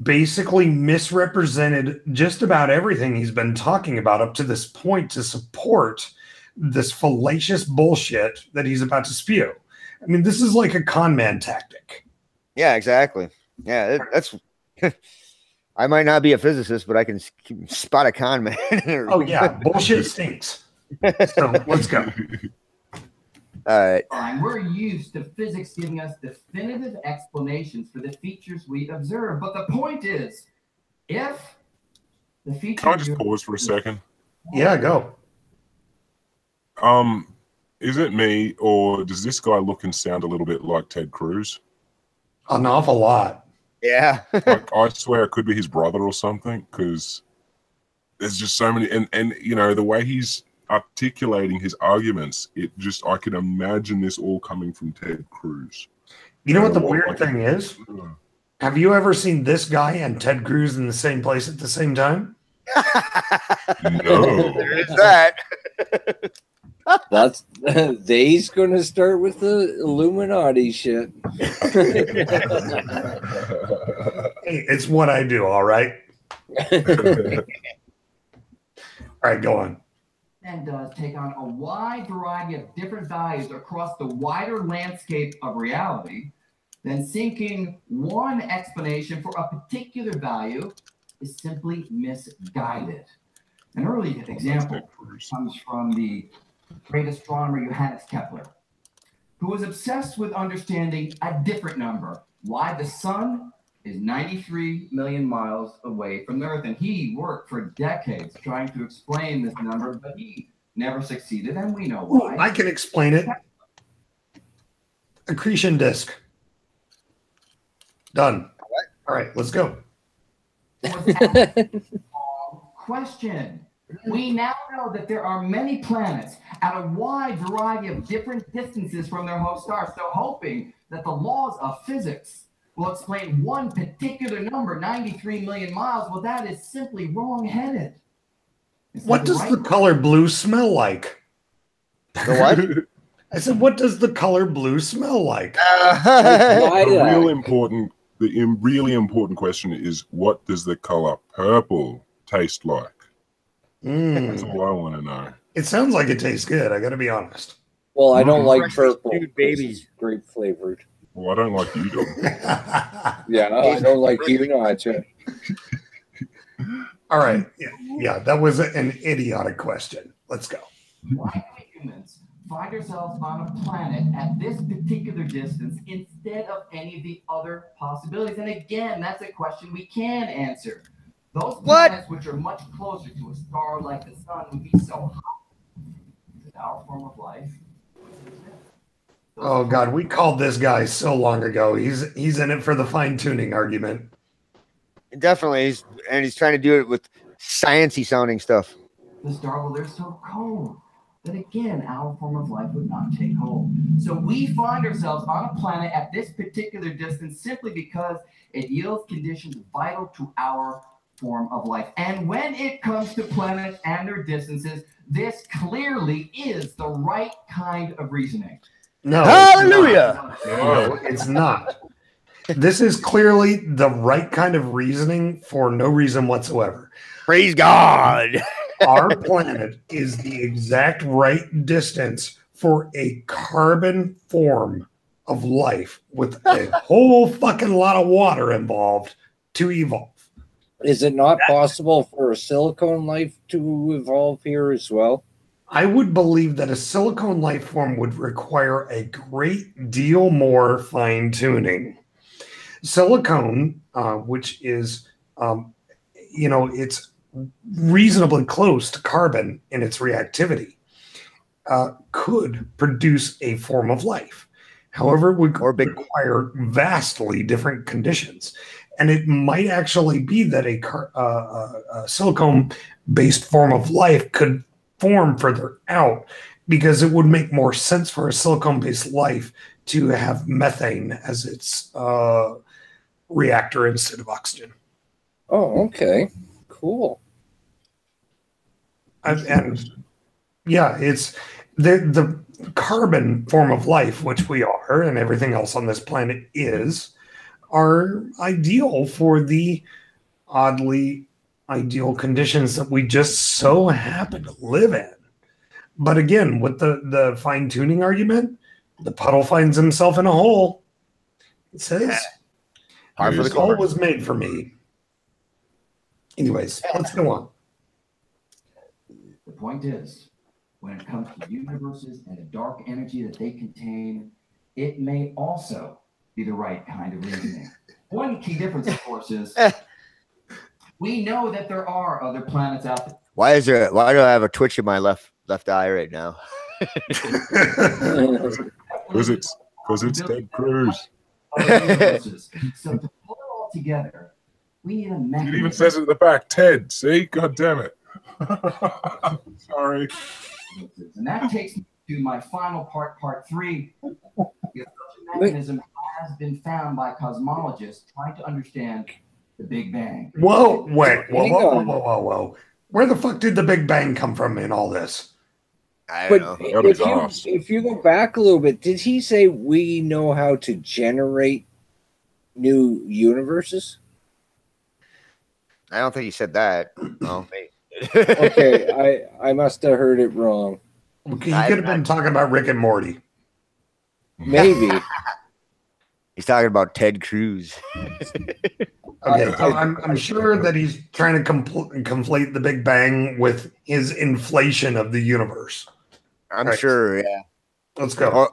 basically misrepresented just about everything he's been talking about up to this point to support this fallacious bullshit that he's about to spew. I mean, this is like a con man tactic. Yeah, exactly. Yeah, that's. I might not be a physicist, but I can spot a con man. Oh yeah, bullshit stinks. So let's go. All right. We're used to physics giving us definitive explanations for the features we observe, but the point is, if the features. Can I just pause for a second? Yeah, go. Is it me, or does this guy look and sound a little bit like Ted Cruz? An awful lot. Yeah. Like, I swear it could be his brother or something, because there's just so many, and the way he's articulating his arguments, I can imagine this all coming from Ted Cruz. You know what the weird thing is? Have you ever seen this guy and Ted Cruz in the same place at the same time? No. There is that. That's they's gonna start with the Illuminati shit. Hey, it's what I do, all right? All right, go on. And does take on a wide variety of different values across the wider landscape of reality, then seeking one explanation for a particular value is simply misguided. An early example comes from the great astronomer Johannes Kepler, who was obsessed with understanding a different number, why the sun is 93 million miles away from the Earth. And he worked for decades trying to explain this number, but he never succeeded, and we know why. Ooh, I can explain it. Accretion disk. Done. All right, let's go. Question. We now know that there are many planets at a wide variety of different distances from their host stars. So hoping that the laws of physics will explain one particular number, 93 million miles, well, that is simply wrong-headed. What does the color blue smell like? The what? I said, what does the color blue smell like? The really important question is, what does the color purple taste like? That's all I want to know. It sounds like it tastes good. I got to be honest. Well, I don't like purple. Dude, babies. Grape flavored. Well, I don't like you, dog. Yeah, I don't like you, NotJah. All right. Yeah, that was an idiotic question. Let's go. Why do we humans find ourselves on a planet at this particular distance instead of any of the other possibilities? And again, that's a question we can answer. Those planets which are much closer to a star like the sun would be so hot that our form of life. Oh God, we called this guy so long ago. He's in it for the fine-tuning argument. Definitely, he's trying to do it with sciencey sounding stuff. The star, well, they're so cold that again, our form of life would not take hold. So we find ourselves on a planet at this particular distance simply because it yields conditions vital to our form of life. And when it comes to planets and their distances, this clearly is the right kind of reasoning. No, hallelujah. No, it's not. This is clearly the right kind of reasoning for no reason whatsoever. Praise God. Our planet is the exact right distance for a carbon form of life with a whole fucking lot of water involved to evolve. Is it not possible for a silicone life to evolve here as well? I would believe that a silicone life form would require a great deal more fine-tuning. Silicone, which is, it's reasonably close to carbon in its reactivity, could produce a form of life. However, it would require vastly different conditions. And it might actually be that a silicone-based form of life could form further out, because it would make more sense for a silicone-based life to have methane as its reactor instead of oxygen. Oh, okay. Cool. And yeah, it's the carbon form of life, which we are, and everything else on this planet are ideal for the oddly ideal conditions that we just so happen to live in. But again, with the fine-tuning argument, the puddle finds himself in a hole. It says, the hole was made for me. Anyways, let's go on. The point is, when it comes to universes and the dark energy that they contain, it may also be the right kind of reasoning. One key difference, of course, is we know that there are other planets out there. Why do I have a twitch in my left eye right now? Because it's Ted Cruz. So to pull it all together, we need a mechanism. It even says it at the back, Ted. See? God damn it. Sorry. And that takes me to my final part 3. Because such a mechanism has been found by cosmologists trying to understand the Big Bang. Whoa. Where the fuck did the Big Bang come from in all this? I But don't know. That'd be awesome. if you go back a little bit, did he say we know how to generate new universes? I don't think he said that. Oh, maybe. Okay, I must have heard it wrong. Okay, he could have been talking about Rick and Morty. Maybe. He's talking about Ted Cruz. Okay, so I'm sure that he's trying to conflate the Big Bang with his inflation of the universe. I'm Right. sure, yeah. Let's go. Oh,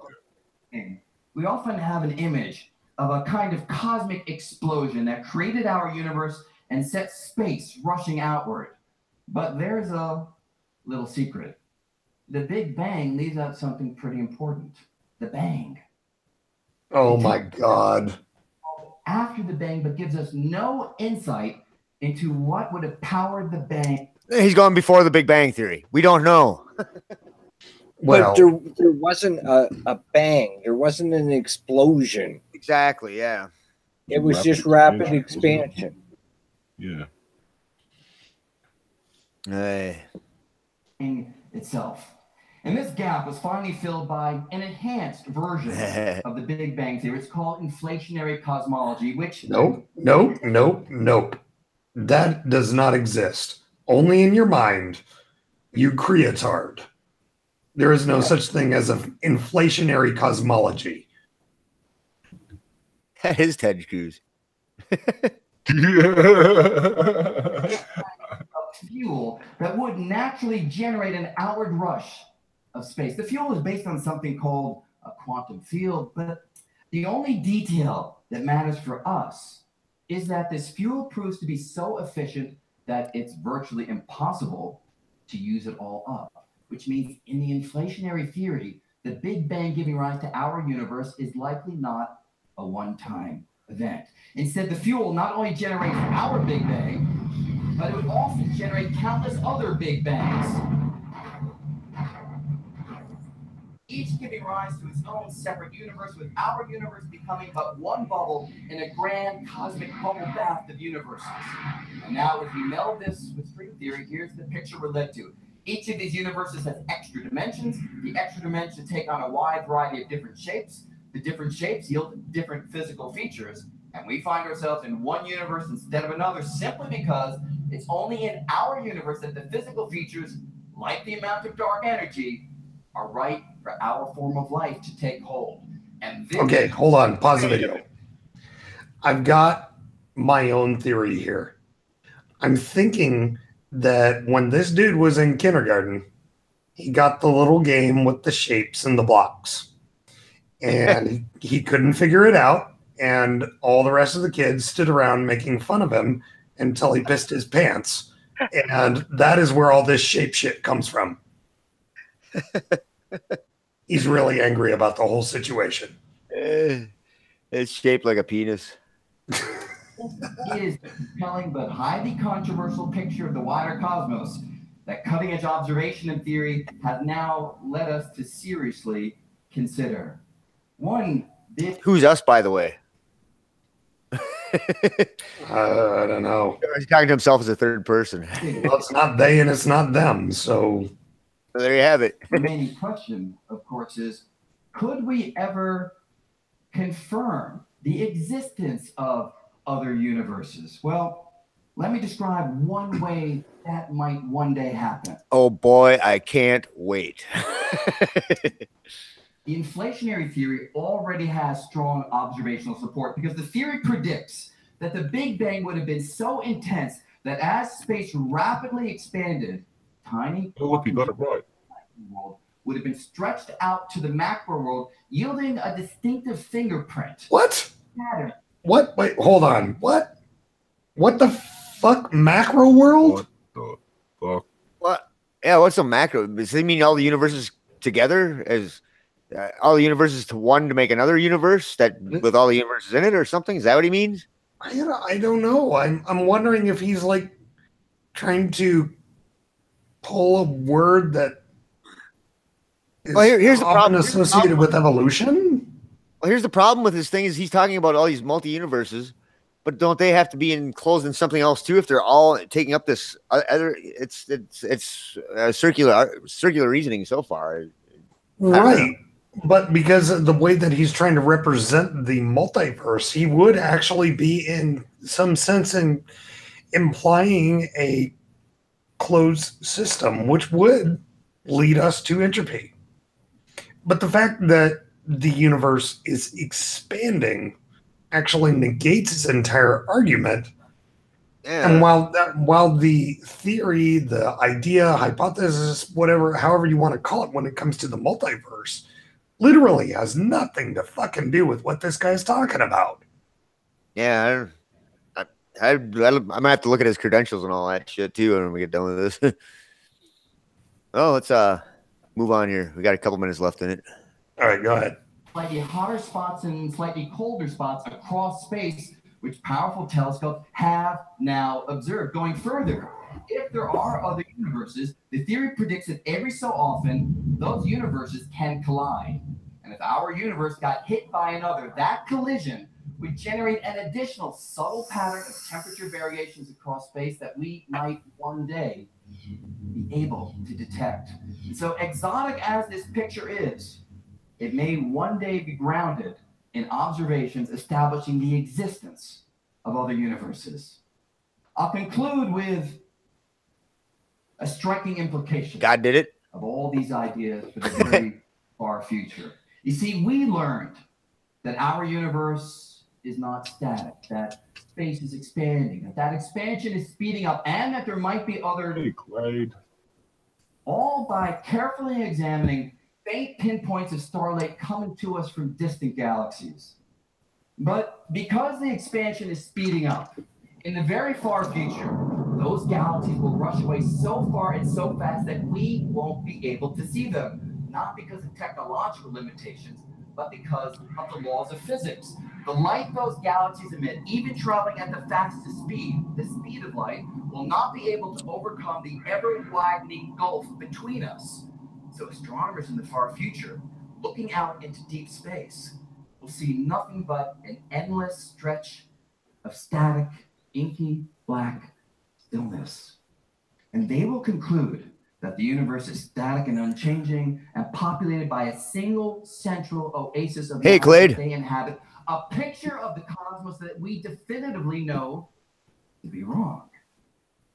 We often have an image of a kind of cosmic explosion that created our universe and set space rushing outward. But there's a little secret. The Big Bang leaves out something pretty important. The bang. Oh my God. After the bang, but gives us no insight into what would have powered the bang. he's gone before the Big Bang Theory. We don't know. Well, But there wasn't a bang. There wasn't an explosion. Exactly, yeah. It was just rapid expansion. Yeah. Hey. Itself. And this gap was finally filled by an enhanced version of the Big Bang Theory. It's called inflationary cosmology, which... nope. That does not exist. Only in your mind, you creatard. There is no such thing as an inflationary cosmology. That is Ted Cruz. fuel that would naturally generate an outward rush of space. The fuel is based on something called a quantum field, but the only detail that matters for us is that this fuel proves to be so efficient that it's virtually impossible to use it all up, which means in the inflationary theory, the Big Bang giving rise to our universe is likely not a one-time event. Instead, the fuel not only generates our Big Bang, but it would also generate countless other Big Bangs, each giving rise to its own separate universe, with our universe becoming but one bubble in a grand cosmic bubble bath of universes. And now, as we meld this with string theory, here's the picture we're led to. Each of these universes has extra dimensions. The extra dimensions take on a wide variety of different shapes. The different shapes yield different physical features. And we find ourselves in one universe instead of another simply because it's only in our universe that the physical features, like the amount of dark energy, are right for our form of life to take hold. And this Okay, hold on. Pause the video. I've got my own theory here. I'm thinking that when this dude was in kindergarten, he got the little game with the shapes and the blocks. And he couldn't figure it out. And all the rest of the kids stood around making fun of him until he pissed his pants. And that is where all this shape shit comes from. He's really angry about the whole situation. It's shaped like a penis. It is a compelling but highly controversial picture of the wider cosmos that cutting-edge observation and theory have now led us to seriously consider. Who's us, by the way? I don't know. He's talking to himself as a third person. Well, it's not they and it's not them. So there you have it. The remaining question, of course, is could we ever confirm the existence of other universes? Well, let me describe one way that might one day happen. Oh boy, I can't wait. The inflationary theory already has strong observational support because the theory predicts that the Big Bang would have been so intense that as space rapidly expanded, tiny Oh, look, you got it right. world would have been stretched out to the macro world, yielding a distinctive fingerprint. what? Pattern. What? Wait, hold on. What? What the fuck? Macro world? What the fuck? What? Yeah, what's a macro? Does it mean all the universes together as all the universes to one to make another universe that with all the universes in it or something? Is that what he means? I don't know. I'm wondering if he's like trying to pull a word that is here's the often problem. associated with evolution. Well, here's the problem with this thing is he's talking about all these multi-universes, But don't they have to be enclosed in something else too? If they're all taking up this other, it's circular reasoning so far. Right. But because of the way that he's trying to represent the multiverse, he would actually be in some sense in implying a closed system, which would lead us to entropy. But the fact that the universe is expanding actually negates his entire argument. Yeah. And while the theory, the idea, hypothesis, whatever, however you want to call it, when it comes to the multiverse, literally has nothing to fucking do with what this guy's talking about. Yeah, I might have to look at his credentials and all that shit too when we get done with this. Oh, let's move on here. We got a couple minutes left in it. All right, go ahead. Slightly hotter spots and slightly colder spots across space, which powerful telescopes have now observed. Going further, if there are other universes, the theory predicts that every so often those universes can collide. And if our universe got hit by another, that collision would generate an additional subtle pattern of temperature variations across space that we might one day be able to detect. And so exotic as this picture is, it may one day be grounded in observations establishing the existence of other universes. I'll conclude with a striking implication. God did it. Of all these ideas for the very far future. You see, we learned that our universe is not static, that space is expanding, that expansion is speeding up, and that there might be other... Hey, Glade. All by carefully examining faint pinpoints of starlight coming to us from distant galaxies. But because the expansion is speeding up, in the very far future, those galaxies will rush away so far and so fast that we won't be able to see them. Not because of technological limitations, but because of the laws of physics. The light those galaxies emit, even traveling at the fastest speed, the speed of light, will not be able to overcome the ever-widening gulf between us. So astronomers in the far future, looking out into deep space, will see nothing but an endless stretch of static, inky, black stillness. And they will conclude that the universe is static and unchanging and populated by a single central oasis of hey, Glade. They inhabit, a picture of the cosmos that we definitively know to be wrong.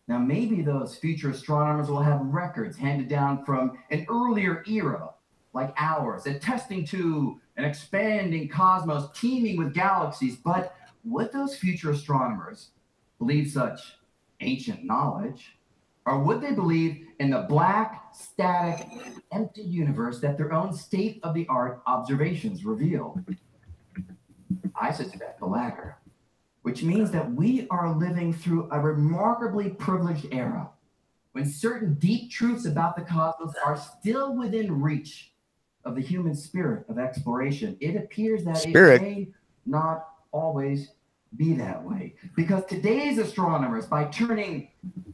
Now, maybe those future astronomers will have records handed down from an earlier era, like ours, attesting to an expanding cosmos teeming with galaxies. But would those future astronomers believe such ancient knowledge? Or would they believe in the black, static, empty universe that their own state-of-the-art observations reveal? I suspect the latter, which means that we are living through a remarkably privileged era when certain deep truths about the cosmos are still within reach of the human spirit of exploration. It appears that it may not always be that way, because today's astronomers, by turning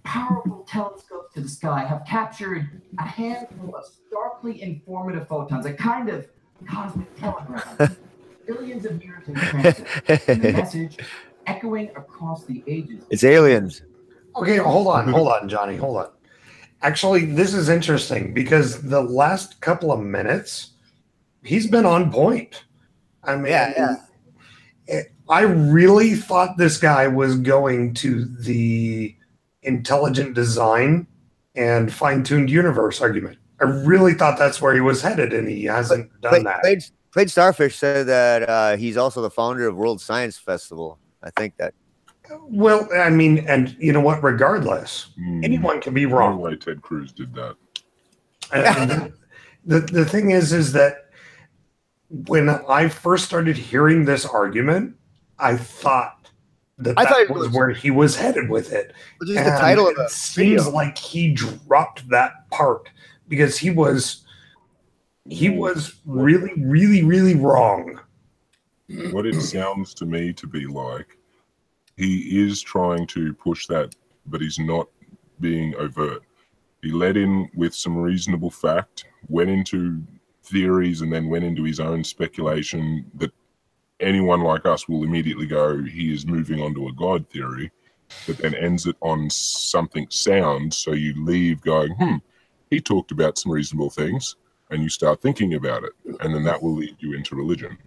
powerful telescopes to the sky, have captured a handful of starkly informative photons, a kind of cosmic telegram, billions of years in transit, and the message echoing across the ages. It's aliens. Okay, hold on, Johnny, hold on. Actually, this is interesting because the last couple of minutes, he's been on point. I mean, I really thought this guy was going to the intelligent design and fine-tuned universe argument. I really thought that's where he was headed, and he hasn't done that. Played Starfish said that he's also the founder of World Science Festival. I think that. Well, I mean, and you know what? Regardless, anyone can be wrong. No way Ted Cruz did that. And the thing is that when I first started hearing this argument, I thought that was where he was headed with it. Just the title of it seems like he dropped that part because he was really, really, really wrong. What it sounds to me to be like, he is trying to push that, but he's not being overt. He led in with some reasonable fact, went into theories, and then went into his own speculation that anyone like us will immediately go, he is moving on to a God theory, but then ends it on something sound. So you leave going, he talked about some reasonable things, and you start thinking about it. And then that will lead you into religion.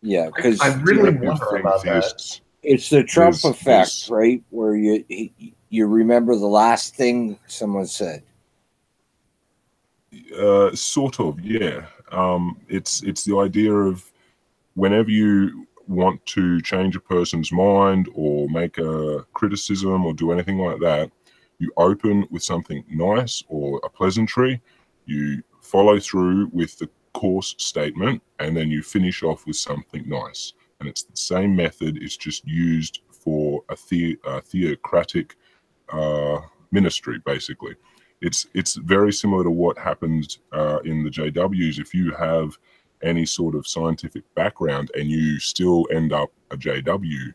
Yeah, because I really wonder about theists, it's the Trump effect, there's- right? Where you remember the last thing someone said. Sort of, yeah. It's the idea of whenever you want to change a person's mind or make a criticism or do anything like that, you open with something nice or a pleasantry, you follow through with the course statement, and then you finish off with something nice. And it's the same method, it's just used for a theocratic ministry, basically. It's very similar to what happens in the JWs. If you have any sort of scientific background and you still end up a JW,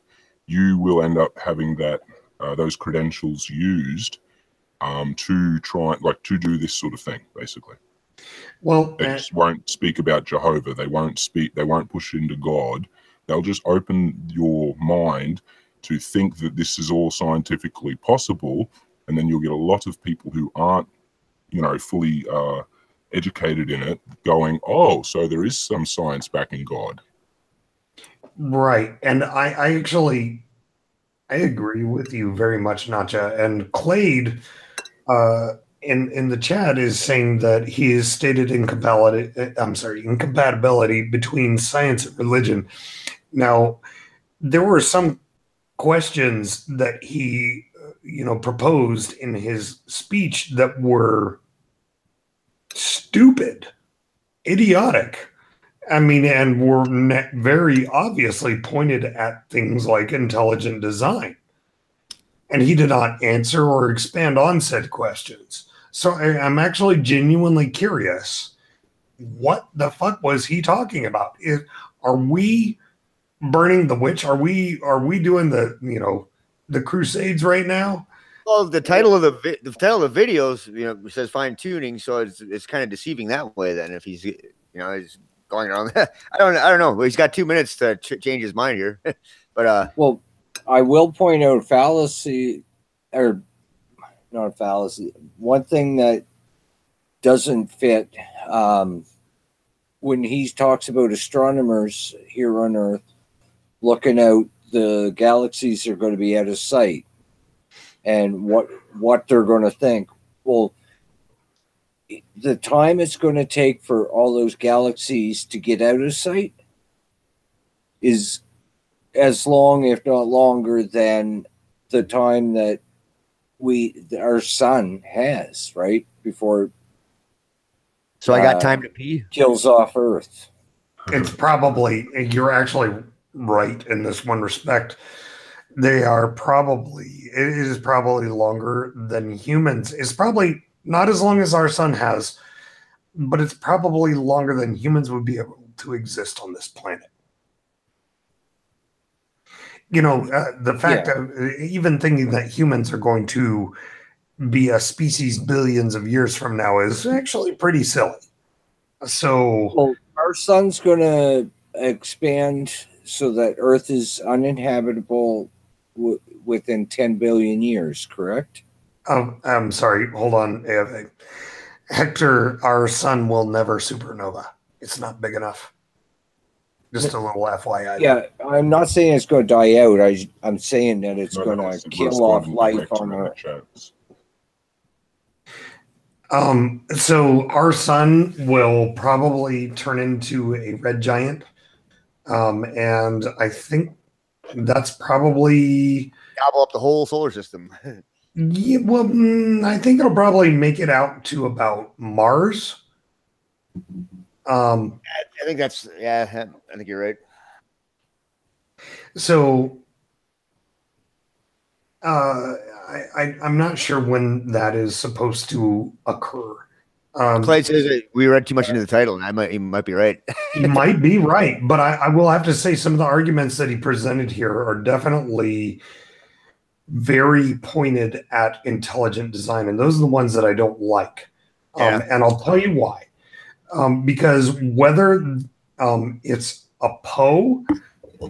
you will end up having that those credentials used to try to do this sort of thing, basically. Well, They just won't speak about Jehovah. They won't push into God. They'll just open your mind to think that this is all scientifically possible, and then you'll get a lot of people who aren't, fully educated in it going, oh, so there is some science backing God. right. And I actually agree with you very much, NotJah. And Clade in the chat is saying that he has stated incompatibility between science and religion. Now, there were some questions that he proposed in his speech that were stupid, idiotic. I mean, and were very obviously pointed at things like intelligent design. And he did not answer or expand on said questions. So I'm actually genuinely curious. What the fuck was he talking about? Are we burning the witch? Are we doing the Crusades right now? Well, the title of the videos, says fine tuning, so it's kind of deceiving that way. Then if he's he's going around, I don't know. He's got 2 minutes to change his mind here, but well, I will point out fallacy, or not a fallacy. One thing that doesn't fit when he talks about astronomers here on Earth looking out, the galaxies are going to be out of sight, and what they're going to think. Well, the time it's going to take for all those galaxies to get out of sight is as long, if not longer, than the time that our sun has, right? Before so I got time to pee. Kills off Earth. It's probably, you're actually right in this one respect. It is probably longer than humans. It's probably not as long as our sun has, but it's probably longer than humans would be able to exist on this planet. The fact of even thinking that humans are going to be a species billions of years from now is actually pretty silly. So, well, our sun's going to expand so that Earth is uninhabitable within 10 billion years, correct? I'm sorry. Hold on. Hector, our sun will never supernova. It's not big enough. Just a little FYI. Yeah, I'm not saying it's going to die out. I'm saying that it's going to kill off life on Earth. So our sun will probably turn into a red giant. And I think that's probably gobble up the whole solar system. Yeah, well, I think it'll probably make it out to about Mars. I think that's I think you're right. So I'm not sure when that is supposed to occur. Clay says that we read too much into the title, and he might be right. He might be right, but I will have to say some of the arguments that he presented here are definitely very pointed at intelligent design, and those are the ones that I don't like. And I'll tell you why. Because whether it's a Poe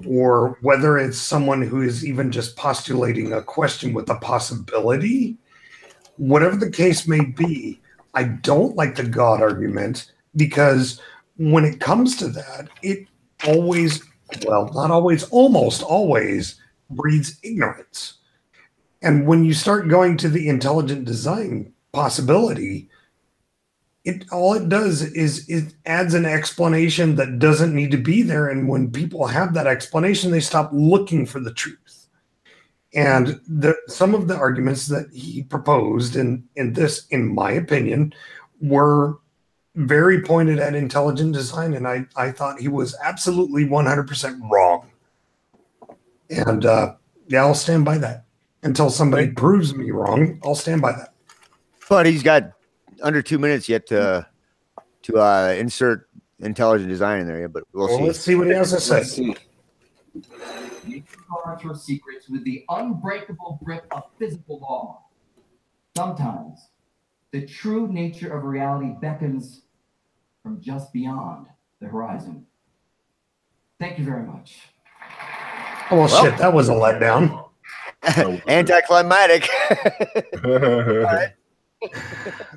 or whether it's someone who is even just postulating a question with a possibility, whatever the case may be, I don't like the God argument, because when it comes to that, it always, well, not always, almost always breeds ignorance. And when you start going to the intelligent design possibility, all it does is it adds an explanation that doesn't need to be there. And when people have that explanation, they stop looking for the truth. And some of the arguments that he proposed in this, in my opinion, were very pointed at intelligent design. And I thought he was absolutely 100% wrong. And yeah, I'll stand by that. Until somebody proves me wrong, I'll stand by that. But he's got under 2 minutes yet to insert intelligent design in there. Yeah, but we'll see. Let's see what he has to say. You guard your secrets with the unbreakable grip of physical law. Sometimes the true nature of reality beckons from just beyond the horizon. Thank you very much. Oh, well, shit, that was a letdown. Anticlimactic. Right.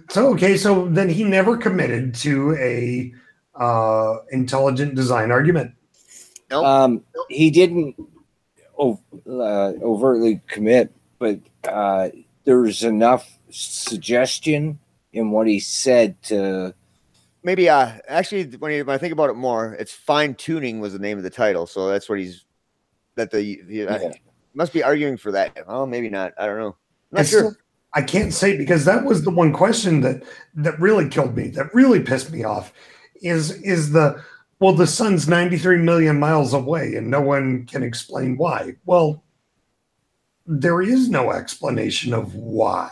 So then he never committed to a intelligent design argument. Nope. He didn't overtly commit, but there's enough suggestion in what he said to maybe actually when I think about it more, it's fine tuning was the name of the title, so that's what he's must be arguing for that. Oh, maybe not. I don't know. I'm not sure. I can't say, because that was the one question that really killed me, that really pissed me off, is the sun's 93 million miles away and no one can explain why. Well, there is no explanation of why.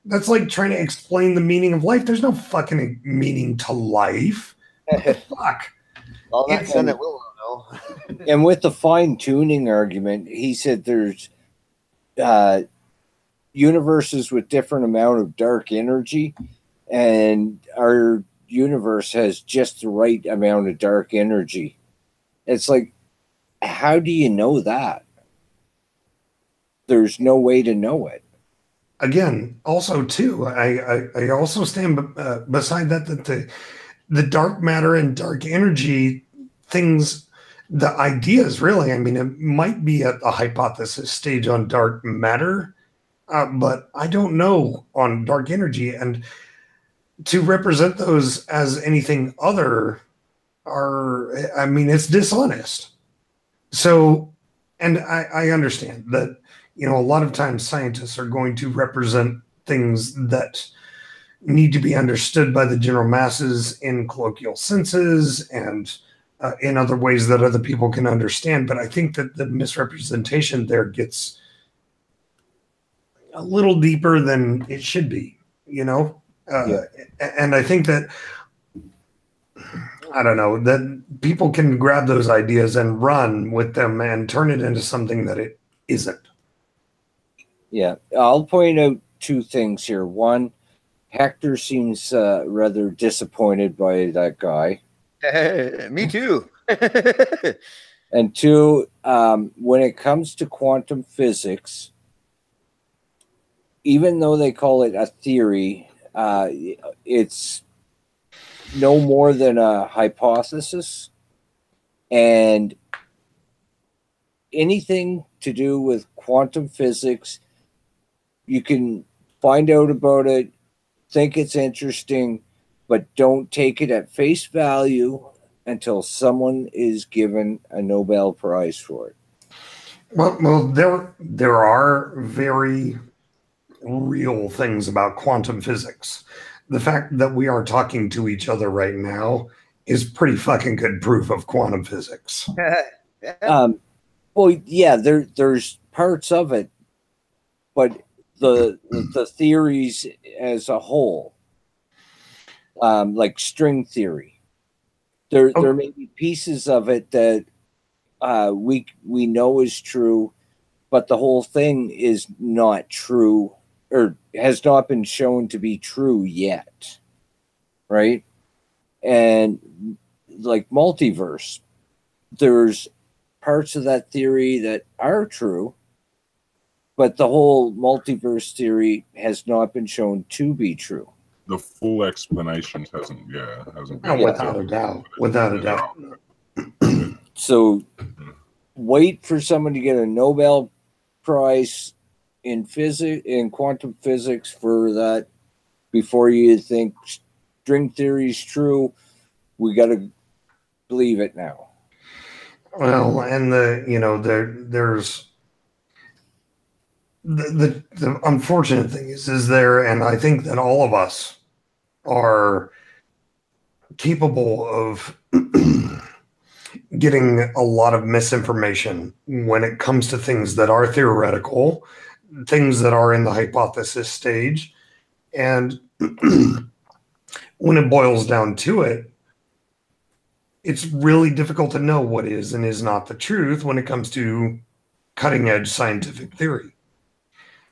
That's like trying to explain the meaning of life. There's no fucking meaning to life. What the fuck? Well, that's something that we'll know. And with the fine-tuning argument, he said there's universes with different amount of dark energy, and our universe has just the right amount of dark energy. It's like, how do you know that? There's no way to know it. Again, also too, I also stand beside that the dark matter and dark energy things, the ideas really, I mean, it might be at a hypothesis stage on dark matter, but I don't know on dark energy, and to represent those as anything other it's dishonest. So, and I understand that, a lot of times scientists are going to represent things that need to be understood by the general masses in colloquial senses and in other ways that other people can understand. But I think that the misrepresentation there gets a little deeper than it should be, And I think that, I don't know, that people can grab those ideas and run with them and turn it into something that it isn't. Yeah, I'll point out two things here. One, Hector seems rather disappointed by that guy. Me too. And two, when it comes to quantum physics, even though they call it a theory, it's no more than a hypothesis. And anything to do with quantum physics, you can find out about it, think it's interesting, but don't take it at face value until someone is given a Nobel Prize for it. Well, there are very real things about quantum physics. The fact that we are talking to each other right now is pretty fucking good proof of quantum physics. Well, yeah, there's parts of it, but the theories as a whole, like string theory, there may be pieces of it that we know is true, but the whole thing is not true or has not been shown to be true yet, right? And like multiverse, there's parts of that theory that are true, but the whole multiverse theory has not been shown to be true. The full explanation hasn't been. Oh, without a doubt. Without a doubt. So wait for someone to get a Nobel Prize in quantum physics for that before you think string theory is true. We got to believe it now. Well, and there's the unfortunate thing is there, and I think that all of us are capable of getting a lot of misinformation when it comes to things that are theoretical, things that are in the hypothesis stage. And when it boils down to it, it's really difficult to know what is and is not the truth when it comes to cutting edge scientific theory.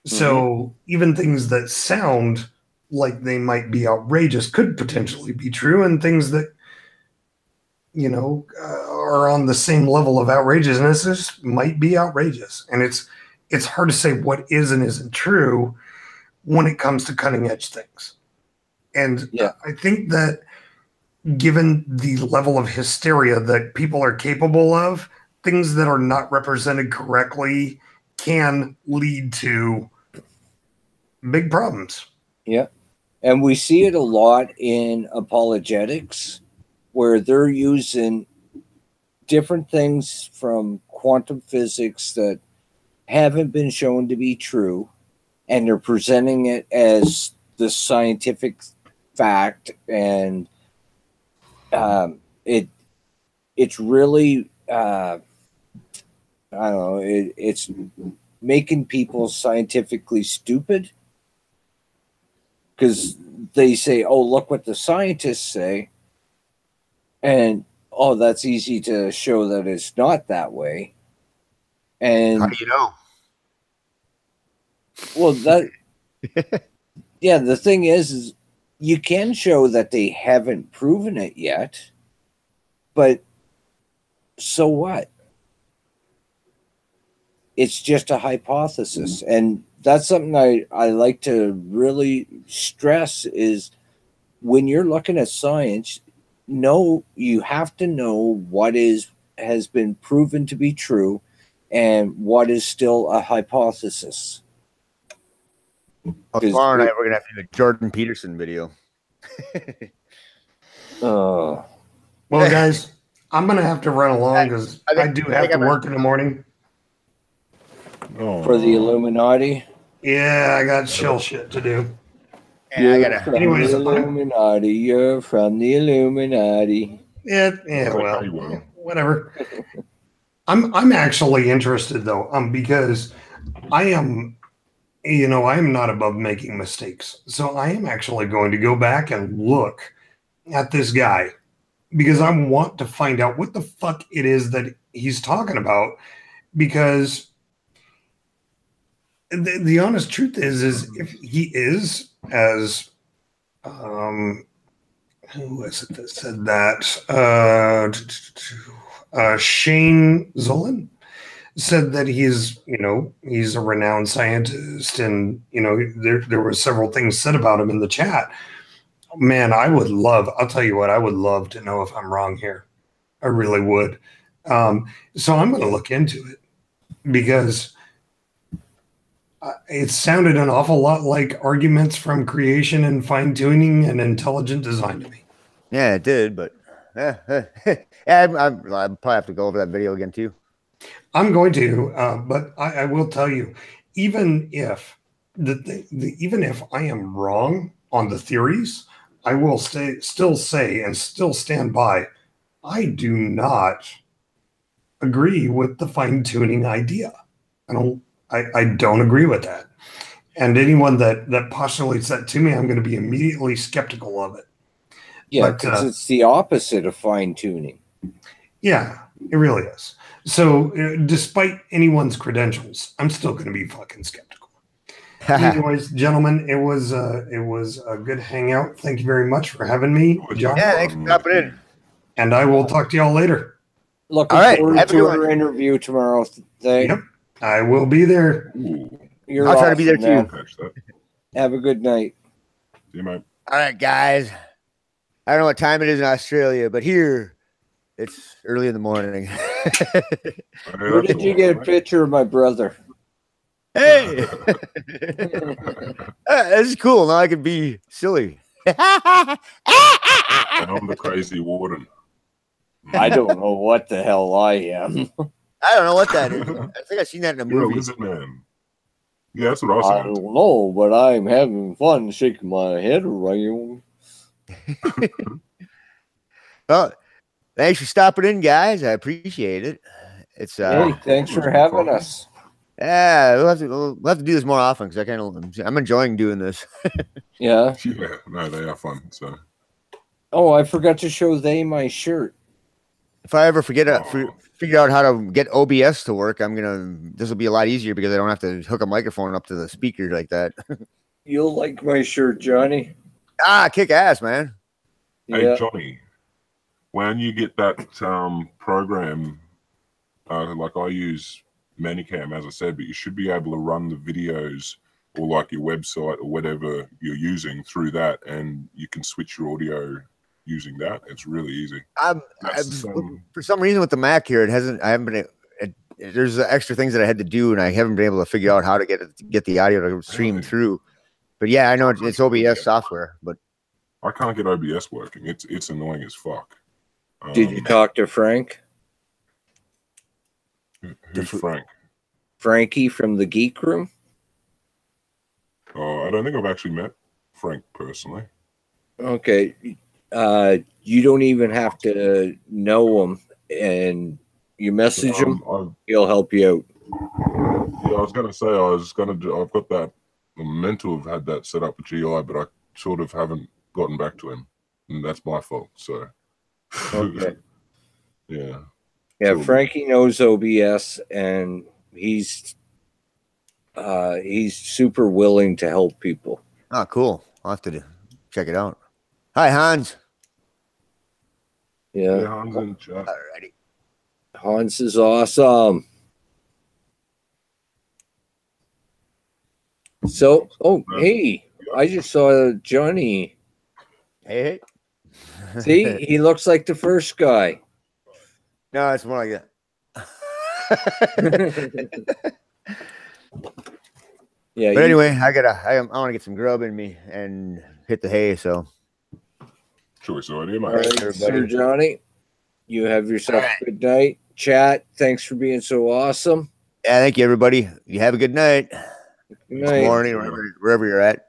So even things that sound like they might be outrageous could potentially be true, and things that are on the same level of outrageousness might be outrageous. And it's hard to say what is and isn't true when it comes to cutting edge things. And I think that given the level of hysteria that people are capable of, things that are not represented correctly can lead to big problems. Yeah. And we see it a lot in apologetics, where they're using different things from quantum physics that haven't been shown to be true, and they're presenting it as the scientific fact. And it's really I don't know, it's making people scientifically stupid, because they say, oh, look what the scientists say, and oh, that's easy to show that it's not that way. And How do you know? Well, that yeah, the thing is you can show that they haven't proven it yet, but so what? It's just a hypothesis. And that's something I like to really stress is when you're looking at science, you have to know what has been proven to be true and what is still a hypothesis. Tomorrow night we're gonna have to do a Jordan Peterson video. Well, guys, I'm gonna have to run along because I do have to work in the morning. For the Illuminati? Yeah, I got chill shit to do. Yeah, Anyways, the Illuminati. You're from the Illuminati. Yeah, well, whatever. I'm actually interested though, because I am not above making mistakes. So I am actually going to go back and look at this guy because I want to find out what the fuck it is that he's talking about. Because the honest truth is if he is, as who was it that said that? Shane Zolan said that he's a renowned scientist, and there were several things said about him in the chat. Man, I'll tell you what, I would love to know if I'm wrong here. I really would. So I'm going to look into it because it sounded an awful lot like arguments from creation and fine-tuning and intelligent design to me. Yeah, it did, but I'll probably have to go over that video again too. I'm going to, but I will tell you, even if even if I am wrong on the theories, I will still say and still stand by, I do not agree with the fine-tuning idea. I don't agree with that. And anyone that postulates that to me, I'm going to be immediately skeptical of it. Yeah, because it's the opposite of fine-tuning. Yeah, it really is. So despite anyone's credentials, I'm still going to be fucking skeptical. Anyways, gentlemen, it was a good hangout. Thank you very much for having me, John. Yeah, thanks for stopping in. And I will talk to y'all later. Looking All right, forward have a to good our one. interview tomorrow. Yep. I will be there. Ooh, You're I'll try to be there awesome, man. too. catch that. Have a good night. See you, mate. All right, guys. I don't know what time it is in Australia, but here it's early in the morning. Hey, Where that's did you all get a right. picture of my brother? Hey, this is cool. Now I can be silly. And I'm the crazy warden. I don't know what the hell I am. I don't know what that is. I think I've seen that in a You're a movie. lizard man. Yeah, that's what I I said. don't know, but I'm having fun shaking my head around. Well, thanks for stopping in, guys. I appreciate it. It's Hey, thanks for having us. yeah, we'll have to do this more often because I'm enjoying doing this. Yeah. Yeah, no, they are fun. So Oh, I forgot to show they my shirt. If I ever figure out how to get OBS to work, this will be a lot easier because I don't have to hook a microphone up to the speaker like that. You'll like my shirt, Johnny. Kick ass, man. hey, Yeah. Johnny, when you get that program, like I use Manicam, as I said, but you should be able to run the videos or like your website or whatever you're using through that, and you can switch your audio using that. It's really easy. For some reason with the Mac here, I haven't been. There's extra things that I had to do, and I haven't been able to figure out how to get the audio to stream Really? through. But yeah, I know it's OBS software, but I can't get OBS working. It's annoying as fuck. Did you talk to Frank? Who's Frank? Frankie from the Geek Room? Oh, I don't think I've actually met Frank personally. Okay. You don't even have to know him, and you message him, he'll help you out. Yeah, I was gonna say I've got that. I'm meant to have had that set up with GI, but I sort of haven't gotten back to him, and that's my fault. So, Okay. Yeah. Yeah, So- Frankie knows OBS, and he's super willing to help people. oh, cool. I'll have to check it out. Hi, Hans. Yeah, Yeah, Hans in chat. Alrighty. Hans is awesome. So, hey, I just saw Johnny. Hey. See, he looks like the first guy. No, it's more like that. Yeah. But anyway, I want to get some grub in me and hit the hay. So, Choice idea, mate. All right, everybody. Sir Johnny, you have yourself a good night. Chat, thanks for being so awesome. yeah, thank you, everybody. You have a good night. Good night. Morning, wherever you're at.